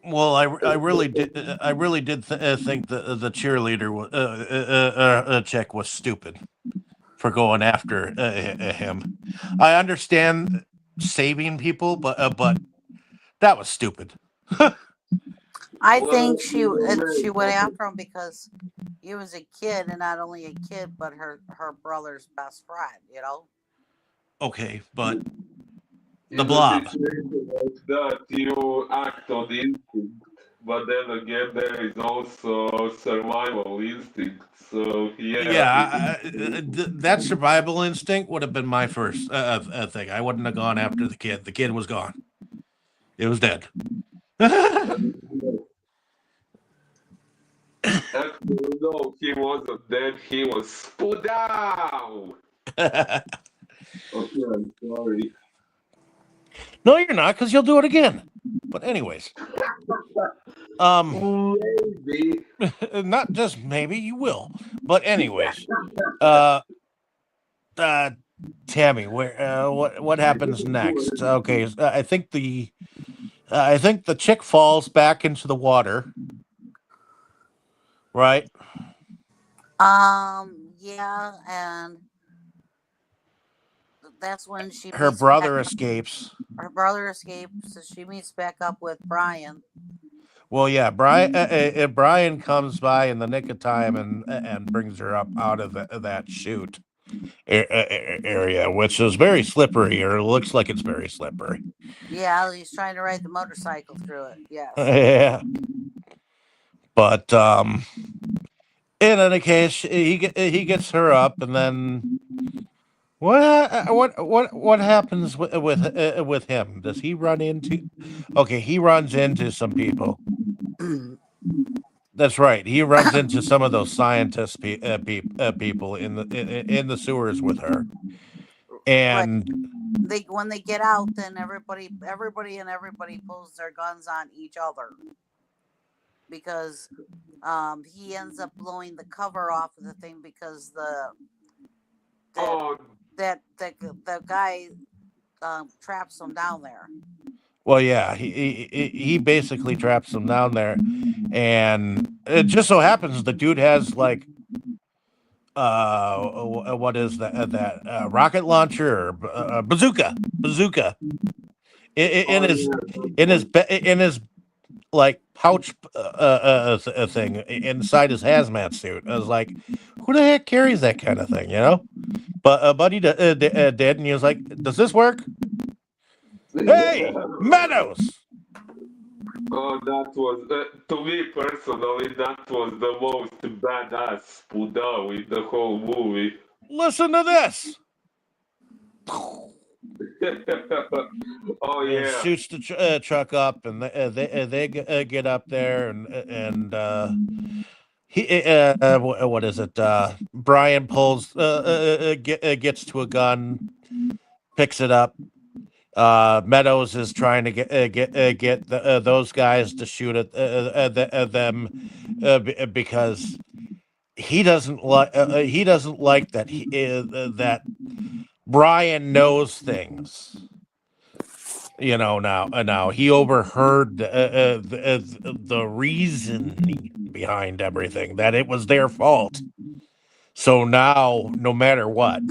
Well, I really did think the cheerleader chick was stupid for going after him. I understand saving people, but that was stupid. I Well, think she went after him because he was a kid, and not only a kid, but her brother's best friend. You know. Okay, but the in a blob. situation like that, you act on instinct, but then again, there is also survival instinct. So yeah, Yeah, that survival instinct would have been my first thing. I wouldn't have gone after the kid. The kid was gone. It was dead. actually, no, he wasn't dead. He was put down. Okay, I'm sorry. No, you're not, because you'll do it again. But anyways, Maybe. not just maybe you will. But anyways, Tammy, what happens next? Okay, I think the chick falls back into the water, right? Yeah, and that's when she Her meets back. brother escapes. Her brother escapes, so she meets back up with Brian. Well, yeah, Brian comes by in the nick of time and brings her up out of that chute area, which is very slippery, or looks like it's very slippery. Yeah, he's trying to ride the motorcycle through it. Yes. Yeah, but in any case, he gets her up, and then what happens with him? Does he run into? Okay, he runs into some people. That's right. He runs into some of those scientist people in the sewers with her, Right. and When they get out, then everybody pulls their guns on each other because he ends up blowing the cover off of the thing because that Oh, the guy traps them down there. well, yeah, he basically traps them down there, and it just so happens the dude has like what is that rocket launcher or bazooka in oh his yeah. in his like pouch thing inside his hazmat suit. I was like, who the heck carries that kind of thing, you know? But Buddy did, and he was like, "Does this work?" Hey, Meadows! Oh, that was to me personally. That was the most badass put down in the whole movie. Listen to this. Oh And yeah. shoots the truck up, and they get up there, and he what is it? Brian pulls gets to a gun, picks it up. Meadows is trying to get those guys to shoot at them because he doesn't like that that Brian knows things. You know, now he overheard the reason behind everything, that it was their fault. So now, no matter what,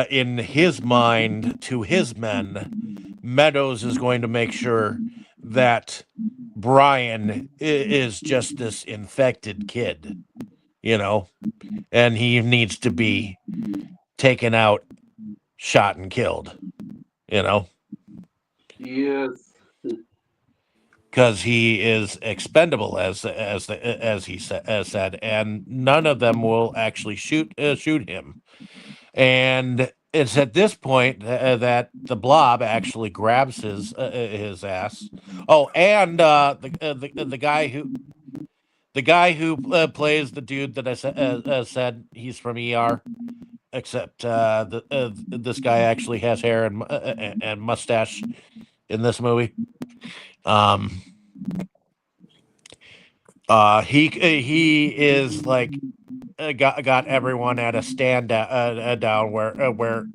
in his mind, to his men, Meadows is going to make sure that Brian is just this infected kid, you know, and he needs to be taken out, shot, and killed, you know, Yes. because he is expendable, as he said, and none of them will actually shoot him. And it's at this point that the Blob actually grabs his ass. Oh, and the guy who plays the dude that I said he's from ER, except this guy actually has hair and mustache in this movie. He is like got everyone at a stand down where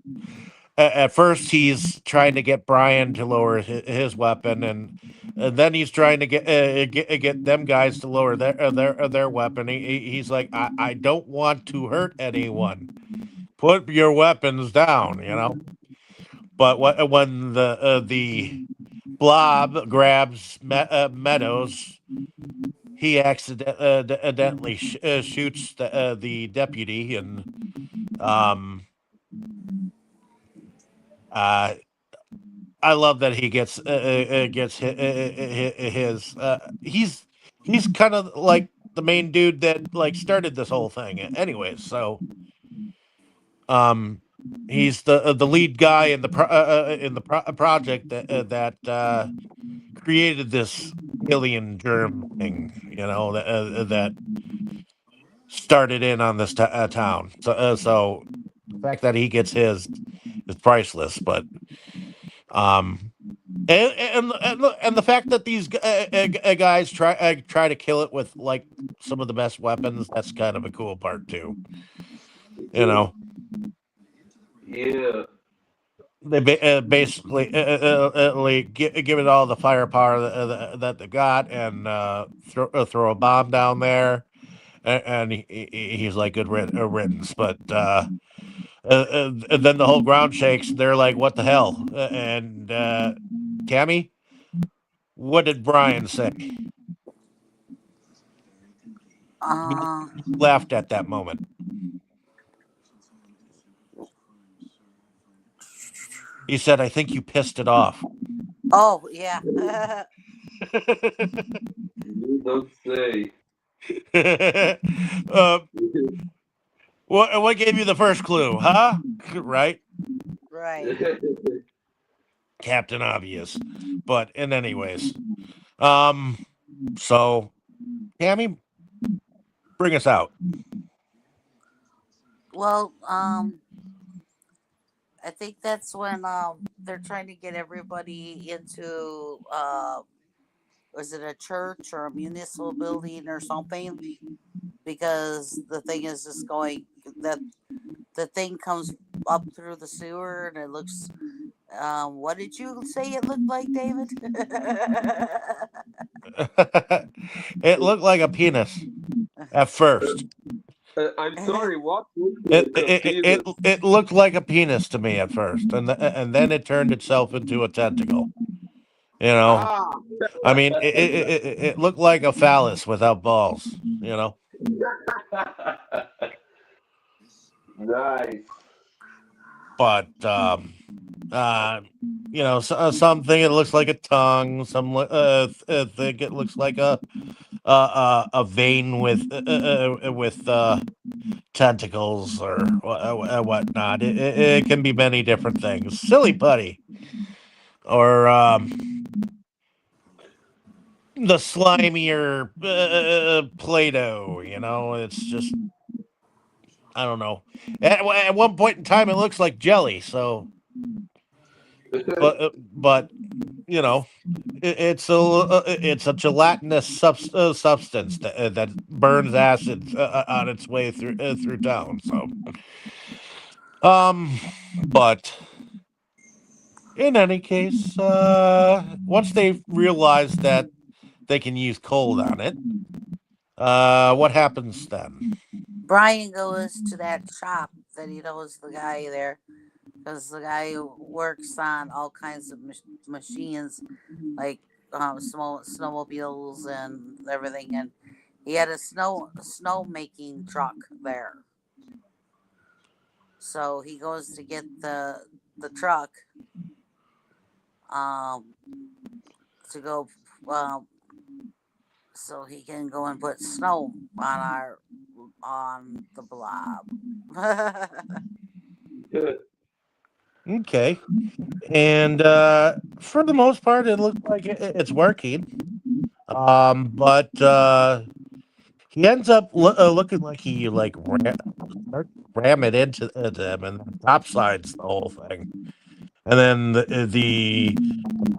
at first he's trying to get Brian to lower his weapon, and then he's trying to get them guys to lower their weapon. He's like, I don't want to hurt anyone. Put your weapons down, you know. But when the Blob grabs Meadows, he accidentally shoots the deputy, and uh, I love that he gets his. He's kind of like the main dude that like started this whole thing. Anyways, so he's the lead guy in the project that created this alien germ thing. You know that started in on this town. So the fact that he gets his is priceless, but and the fact that these guys try to kill it with like some of the best weapons, that's kind of a cool part too. You know, Yeah. they basically give it all the firepower that they got, and throw a bomb down there, and he's like, good riddance. But and then the whole ground shakes. They're like, what the hell? And Tammy, what did Brian say? You laughed at that moment. He said, I think you pissed it off. Oh yeah. You don't say. uh, what gave you the first clue, huh? Right, Right. Captain Obvious. But in anyways, so Tammy, bring us out. Well, I think that's when they're trying to get everybody into was it a church or a municipal building or something? Because the thing is just going that the thing comes up through the sewer and it looks. What did you say it looked like, David? It looked like a penis at first. I'm sorry, what looks It like a it, it penis? it looked like a penis to me at first, and then it turned itself into a tentacle. You know, Ah, I mean, it looked like a phallus without balls. You know, nice. but some think it looks like a tongue. Some think it looks like a vein with tentacles or whatnot. It can be many different things. Silly putty or the slimier Play-Doh. You know, it's just I don't know. At one point in time, it looks like jelly. So, but you know, it's a gelatinous substance that burns acid on its way through town. So, but in any case, once they realize that they can use cold on it, what happens then? Brian goes to that shop that he knows the guy there because the guy works on all kinds of machines like snowmobiles and everything, and he had a snow making truck there. So he goes to get the truck um, to go so he can go and put snow on the blob. Okay, and for the most part, it looks like it's working. But he ends up looking like he ram it into them and topsides the whole thing. And then the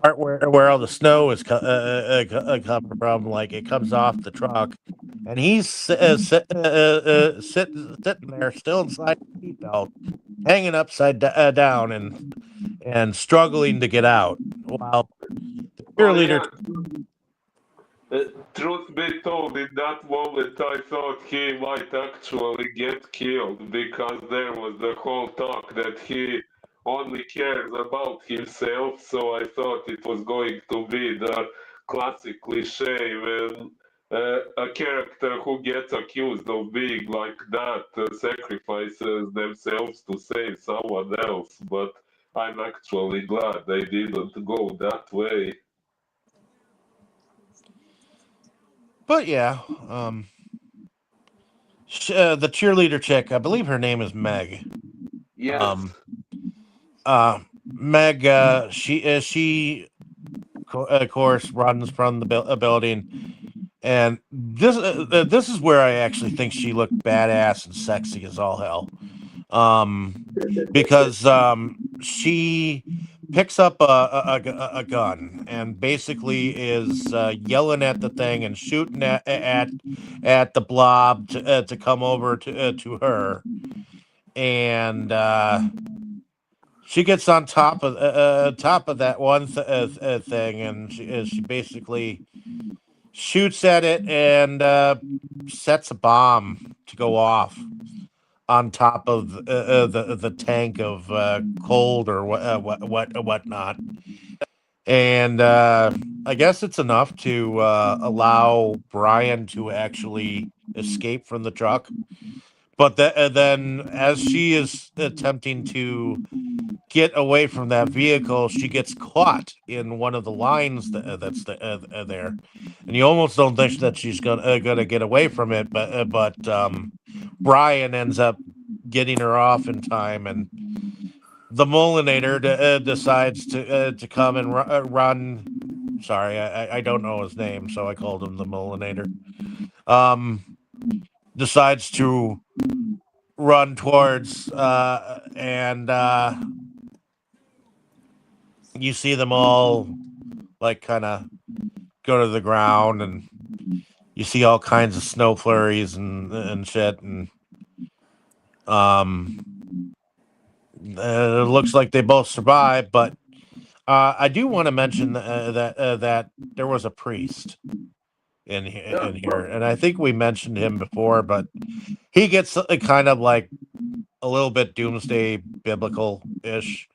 part where all the snow is coming from, like it comes off the truck, and he's sitting there still inside the seatbelt, hanging upside down and struggling to get out, while the Oh cheerleader. yeah. Truth be told, in that moment I thought he might actually get killed because there was the whole talk that he only cares about himself. So I thought it was going to be the classic cliche when a character who gets accused of being like that sacrifices themselves to save someone else. But I'm actually glad they didn't go that way. But yeah, the cheerleader chick, I believe her name is Meg. Yes. Meg, she of course runs from the building, and this is where I actually think she looked badass and sexy as all hell. Because she picks up a gun and basically is yelling at the thing and shooting at the blob to come over to her, and she gets on top of that one thing, and she basically shoots at it and sets a bomb to go off on top of the tank of cold or whatnot, and I guess it's enough to allow Brian to actually escape from the truck. But then, as she is attempting to get away from that vehicle, she gets caught in one of the lines there, and you almost don't think that she's gonna get away from it, but Brian ends up getting her off in time, and the Molinator decides to come and run. Sorry, I don't know his name, so I called him the Molinator. Um, decides to run towards and you see them all like kind of go to the ground, and you see all kinds of snow flurries and shit, and um it looks like they both survive, but I do want to mention that there was a priest in here, and I think we mentioned him before, but he gets kind of like a little bit doomsday biblical ish,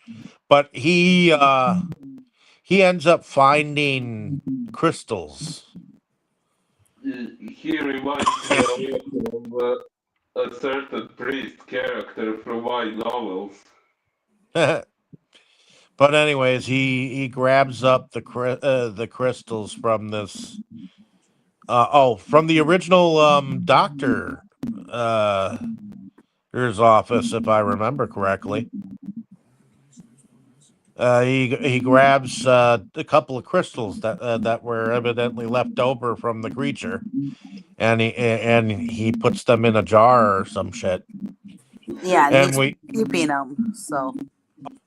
but he ends up finding crystals. He reminds me a lot of a certain priest character from my novels. But anyways, he grabs up the crystals from this from the original doctor his office, if I remember correctly. He grabs a couple of crystals that were evidently left over from the creature, and he puts them in a jar or some shit. Yeah, and And he's keeping them. So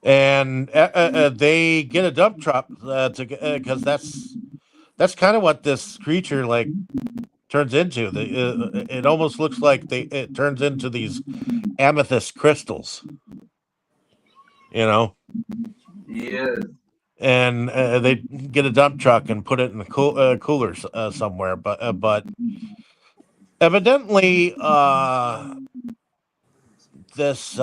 they get a dump truck because that's kind of what this creature like turns into. It almost looks like it turns into these amethyst crystals, you know. Yes. And they get a dump truck and put it in the cooler somewhere, but evidently this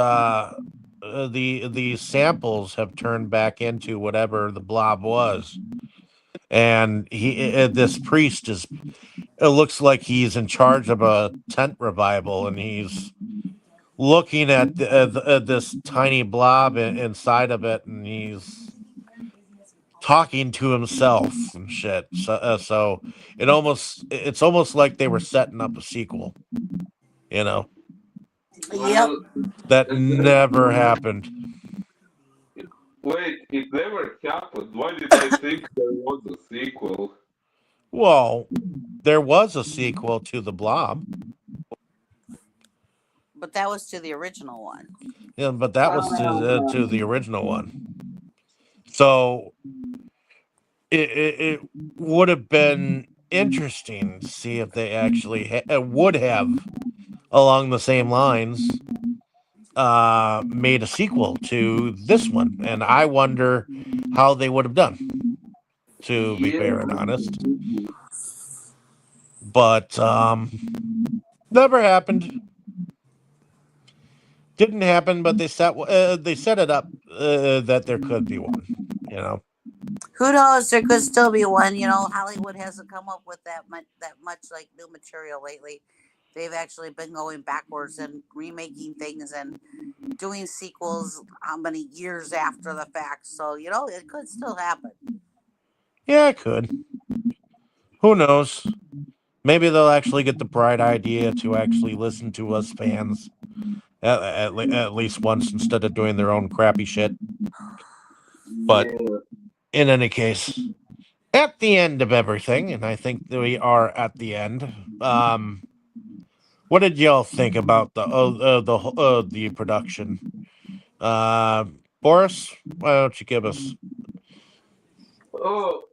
these samples have turned back into whatever the blob was, and this priest is, it looks like he's in charge of a tent revival, and he's looking at this tiny blob inside of it, and he's talking to himself and shit. So it's almost like they were setting up a sequel, you know, yep. Well, that never happened. wait, it never happened. Why did I think there was a sequel? Well, there was a sequel to the Blob, But that was to the original one. yeah, but that was to the original one. So it would have been interesting to see if they actually would have, along the same lines, made a sequel to this one, and I wonder how they would have done. To be fair and honest, but never happened. Didn't happen, but they set it up that there could be one. You know. Who knows? There could still be one. You know, Hollywood hasn't come up with that much like new material lately. They've actually been going backwards and remaking things and doing sequels how many years after the fact. So, you know, it could still happen. Yeah, it could. Who knows? Maybe they'll actually get the bright idea to actually listen to us fans at least once instead of doing their own crappy shit. But in any case, at the end of everything, and I think that we are at the end. What did y'all think about the production? Boris, why don't you give us? Oh,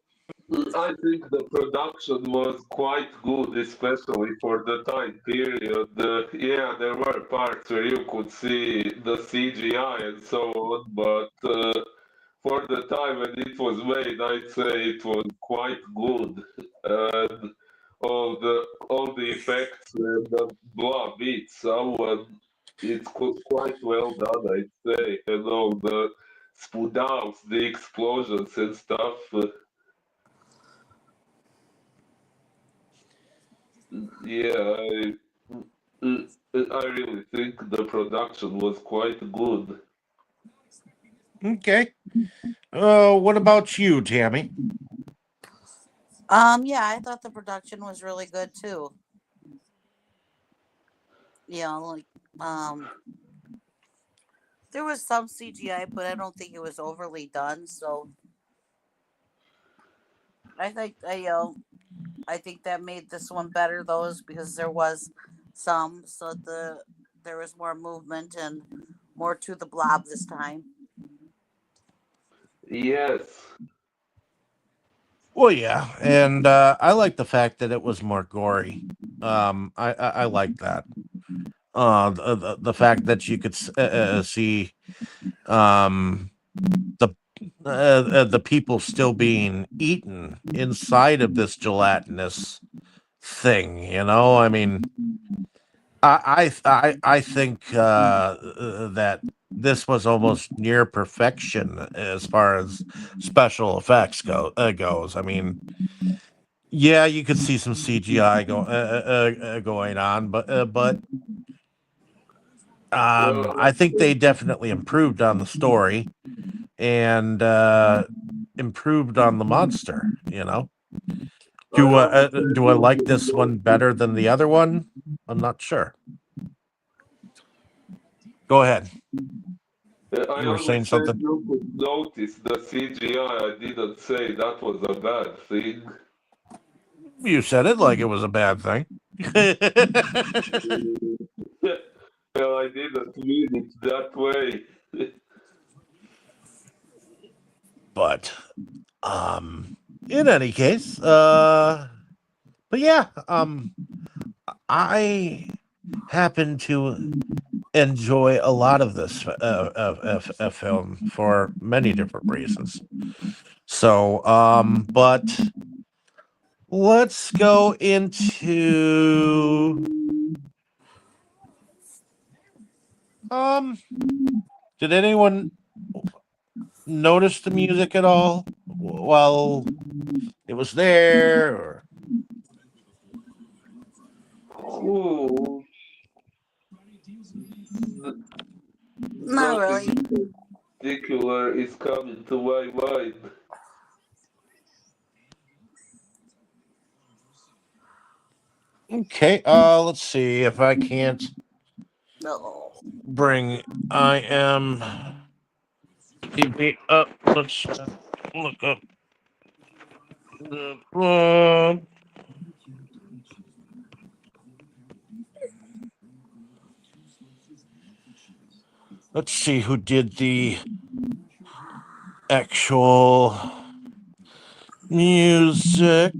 I think the production was quite good, especially for the time period. Yeah, there were parts where you could see the CGI and so on, but for the time when it was made, I'd say it was quite good. And all the effects and the blob beats someone, it's quite well done, I'd say. And all the spudouts, the explosions and stuff. Yeah, I really think the production was quite good. Okay. What about you, Tammy? Yeah, I thought the production was really good too. You know, like um, there was some CGI, but I don't think it was overly done. So I think I think that made this one better. Those because there was some, so there was more movement and more to the blob this time. Yes. Well, yeah, and I like the fact that it was more gory. I like that. The fact that you could see um the the people still being eaten inside of this gelatinous thing. I mean, I think that this was almost near perfection as far as special effects goes. I mean, yeah, you could see some CGI going on, but I Well, think they definitely improved on the story and improved on the monster. I Do I also like this one better than the other one? I'm not sure. Go ahead. I You were only saying said something. you could notice the CGI. I didn't say that was a bad thing. You said it like it was a bad thing. Well, I didn't mean it that way. But in any case, but yeah, I happen to enjoy a lot of this film for many different reasons. So, but let's go into um. Did anyone notice the music at all while it was there? Or Ooh, Not really. nothing particular is coming to my mind. okay, let's see if I can't No. bring. I am. Up. Let's look up the. Let's see who did the actual music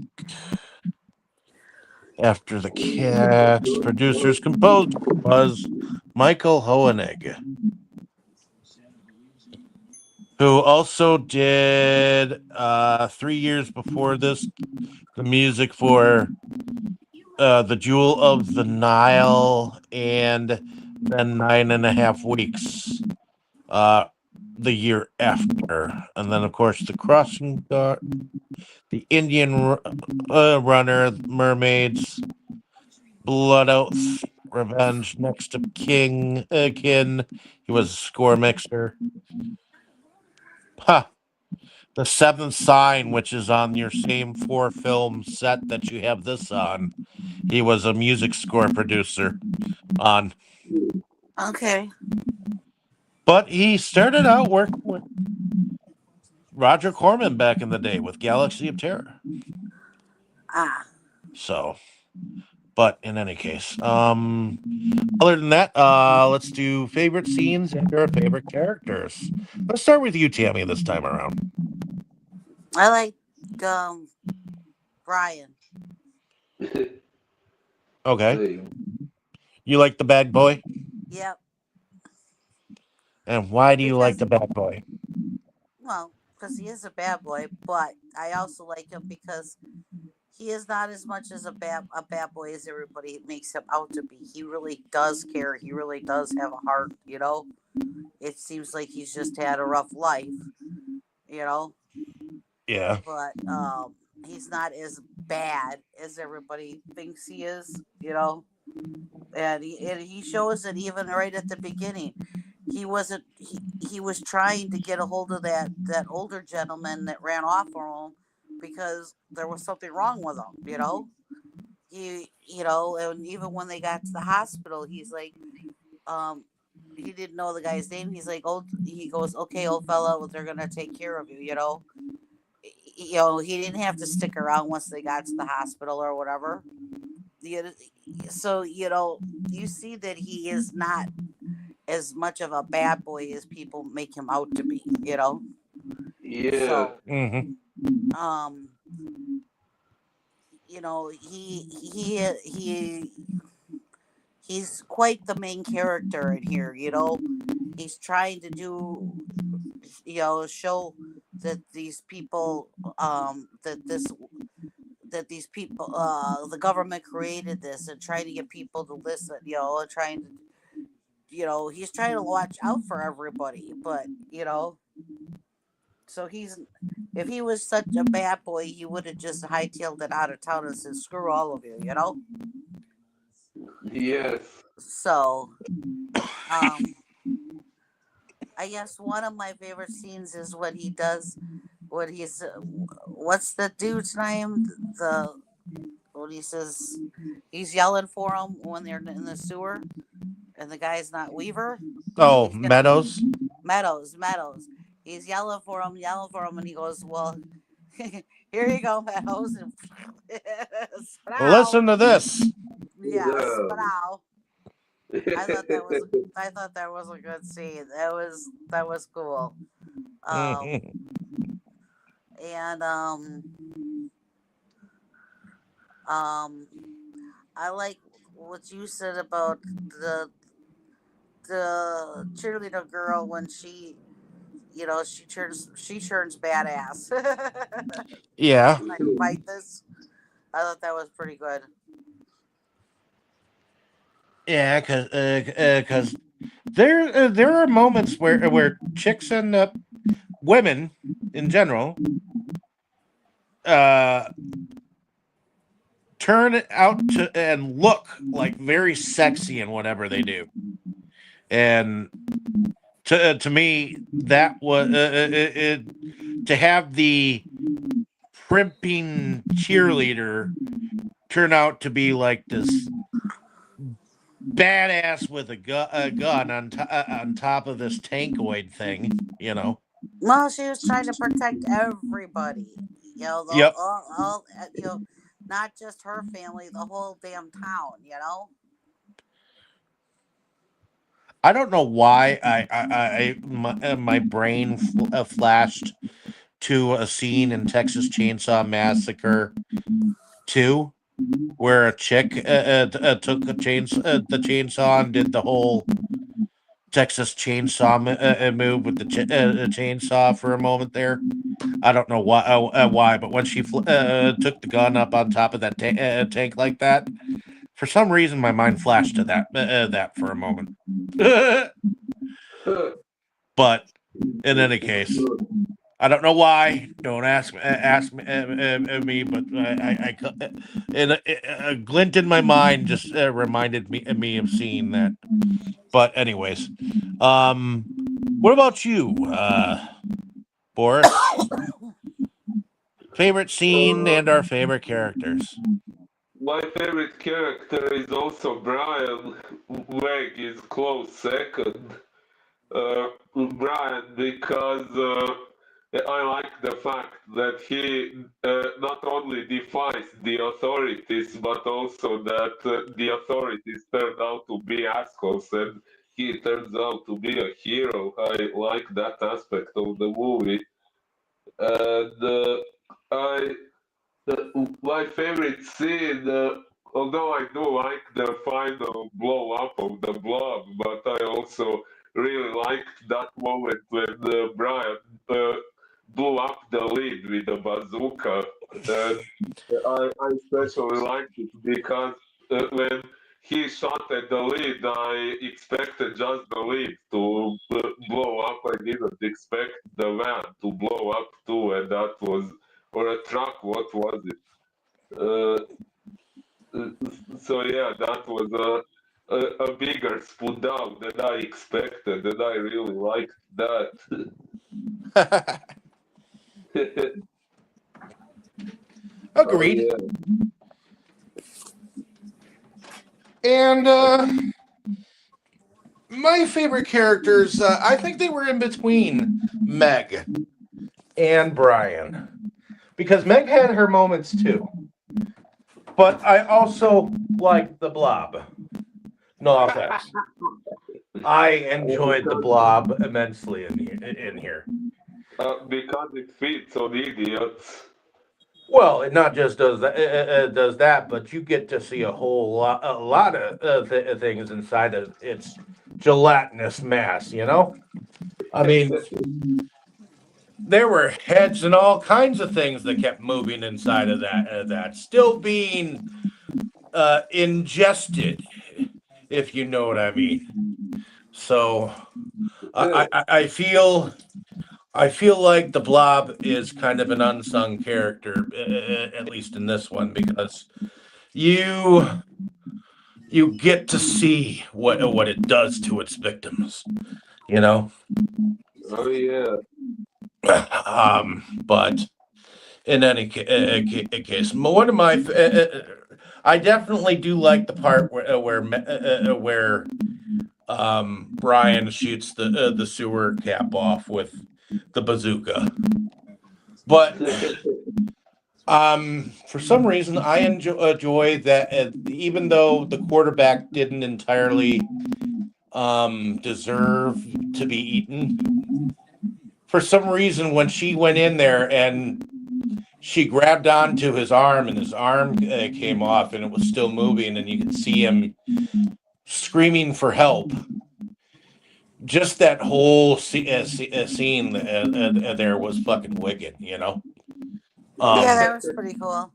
after the cast. Producers, composer was Michael Hoenig, who also did 3 years before this the music for the Jewel of the Nile and then 9.5 weeks the year after, and then of course the Crossing Guard, the Indian Runner, Mermaids, Blood Oath, Revenge, Next of Kin. He was a score mixer. Ha! The Seventh Sign, which is on your same 4 film set that you have this on. He was a music score producer on. Okay. But he started out working with Roger Corman back in the day with Galaxy of Terror. Ah. So, but in any case, other than that, let's do favorite scenes and our favorite characters. Let's start with you, Tammy, this time around. I like Brian. Okay. Same. You like the bad boy? Yep. And why do you like Because the bad boy? well, because he is a bad boy, but I also like him because he is not as much as a bad boy as everybody makes him out to be. He really does care. He really does have a heart, you know. It seems like he's just had a rough life, you know, Yeah. but he's not as bad as everybody thinks he is, you know. And he shows it even right at the beginning. he wasn't he was trying to get a hold of that older gentleman that ran off from him because there was something wrong with him, and even when they got to the hospital, he's like, um he didn't know the guy's name. He's like, "Oh," he goes, "Okay, old fella, they're gonna take care of he didn't have to stick around once they got to the hospital or whatever. You- So, you see that he is not as much of a bad boy as people make him out to be. Yeah. So, Mm-hmm. um, he's quite the main character in here. He's trying to show that these people, that these people, the government created this and trying to get people to listen, and trying to, he's trying to watch out for everybody, but, so if he was such a bad boy, he would have just hightailed it out of town and said, "Screw all of you." Yes. So, um, I guess one of my favorite scenes is when he does, when he's, what's the dude's name? When he says he's yelling for him when they're in the sewer, and the guy's not Weaver. Oh, He's Meadows. Meadows. He's yelling for him, and he goes, "Well, here you go, Meadows." And sprow. Listen to this. Yeah, Yeah. sprow. I thought that was a good scene. That was cool. Um, Mhm. and um, I like what you said about the the cheerleader girl when she turns badass. Yeah, She's like, "Fight this." I thought that was pretty good. yeah, because there are moments where chicks and women in general uh turn out to and look like very sexy in whatever they do, and to me that was to have the primping cheerleader turn out to be like this badass with a gun on top of this tankoid thing. Well, she was trying to protect everybody. The Yep. not just her family, the whole damn town. I don't know why my brain flashed to a scene in Texas Chainsaw Massacre 2 where a chick took the chainsaw and did the whole Texas Chainsaw move with the chainsaw for a moment there. I don't know why, but when she took the gun up on top of that tank like that, for some reason my mind flashed to that for a moment. But in any case, I don't know why. Don't ask me. But a glint in my mind just reminded me of seeing that. But anyways, um, what about you, Boris? Favorite scene Uh, and our favorite characters. my favorite character is also Brian. Weg is close second. Brian, because I like the fact that he not only defies the authorities, but also that the authorities turned out to be assholes and he turns out to be a hero. I like that aspect of the movie. And I my favorite scene, although I do like the final blow up of the blob, but I also really liked that moment when Brian blew up the lead with the bazooka. And I especially liked it because when he shot at the lead, I expected just the lead to blow up. I didn't expect the van to blow up too, and that was, or a truck, what was it? Uh, so yeah, that was a bigger spoon down than I expected, and I really liked that. Oh Agreed. yeah. And my favorite characters, I think they were in between Meg and Brian. Because Meg had her moments too. But I also like the Blob. No offense. I enjoyed the Blob immensely in here. Because it fits on idiots. Well, it not just does that, but you get to see a lot of things inside of its gelatinous mass. You know, I mean, there were heads and all kinds of things that kept moving inside of that still being ingested, if you know what I mean. So I feel like the Blob is kind of an unsung character, at least in this one, because you you get to see what it does to its victims. You know, Oh yeah. but in any case, one of my I definitely do like the part where Brian shoots the sewer cap off with the bazooka. But for some reason, I enjoy that, even though the quarterback didn't entirely deserve to be eaten. For some reason, when she went in there and she grabbed onto his arm, and his arm came off, and it was still moving, and you could see him screaming for help. Just that whole scene there was fucking wicked, you know. Yeah, that was pretty cool.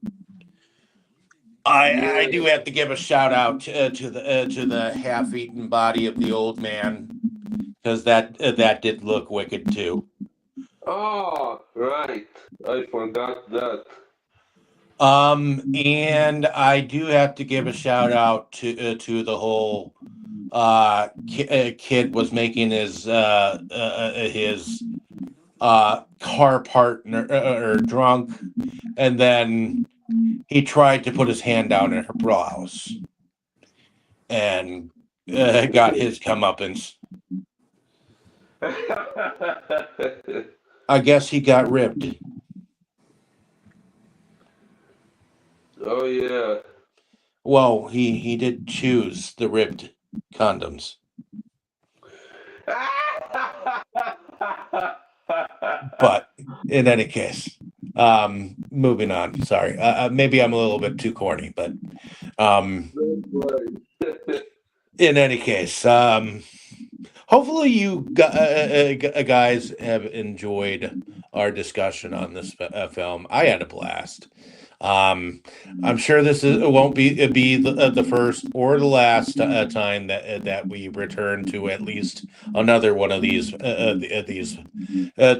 I do have to give a shout out to the half-eaten body of the old man, because that did look wicked too. Oh, right. I forgot that. And I do have to give a shout out to the whole kid was making his car partner or drunk, and then he tried to put his hand down in her blouse and got his comeuppance. I guess he got ribbed. Oh yeah. Well, he did choose the ribbed condoms. But in any case, moving on. Sorry, maybe I'm a little bit too corny, but in any case, hopefully you guys have enjoyed our discussion on this film. I had a blast. I'm sure won't be the first or the last time that we return to at least another one of these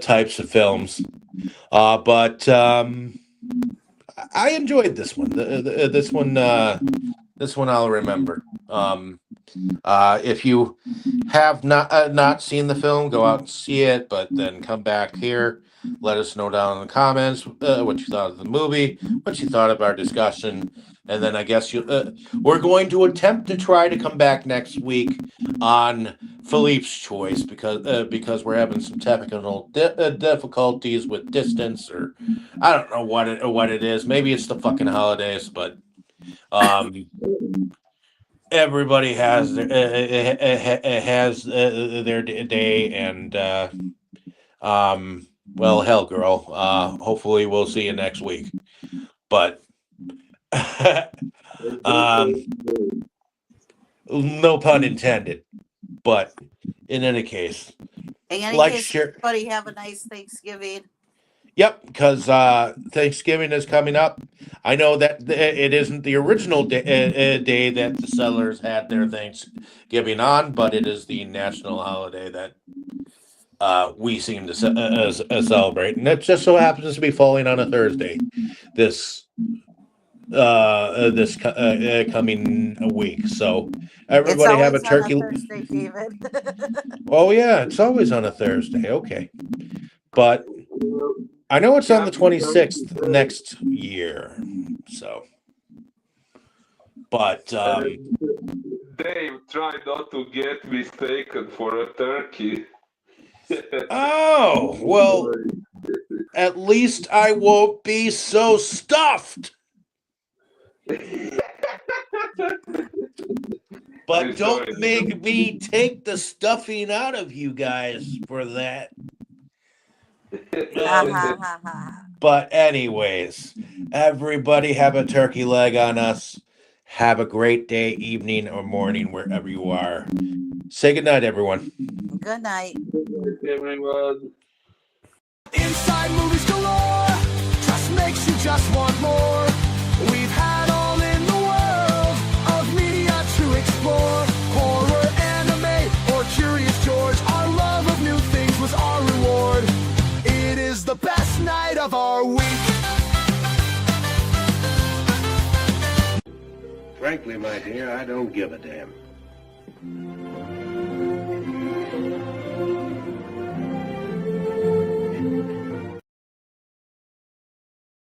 types of films. But I enjoyed this one. This one I'll remember. If you have not seen the film, go out and see it, but then come back here. Let us know down in the comments what you thought of the movie, what you thought of our discussion, and then I guess we're going to attempt to try to come back next week on Philippe's choice, because we're having some technical difficulties with distance, or I don't know what it is. Maybe it's the fucking holidays, but everybody has their day, and well, hell, girl. Hopefully, we'll see you next week. But no pun intended. But in any case, Everybody have a nice Thanksgiving. Yep, because Thanksgiving is coming up. I know that it isn't the original day that the settlers had their Thanksgiving on, but it is the national holiday that we seem to celebrate, and it just so happens to be falling on a Thursday this coming week. So It's everybody have a always on a turkey. Thursday, David. Oh yeah, it's always on a Thursday. Okay, but I know it's on Yeah, the 26th next year. So, but Dave, try not to get mistaken for a turkey. oh well, at least I won't be so stuffed. But I'm sorry. don't make me take the stuffing out of you guys for that. Ha ha ha ha. But anyways, everybody have a turkey leg on us. Have a great day, evening, or morning, wherever you are. Say goodnight, everyone. Good night. Everyone. Inside movies galore, just makes you just want more. We've had all in the world of media to explore. Horror, anime, or Curious George. Our love of new things was our reward. It is the best night of our week. Frankly, my dear, I don't give a damn.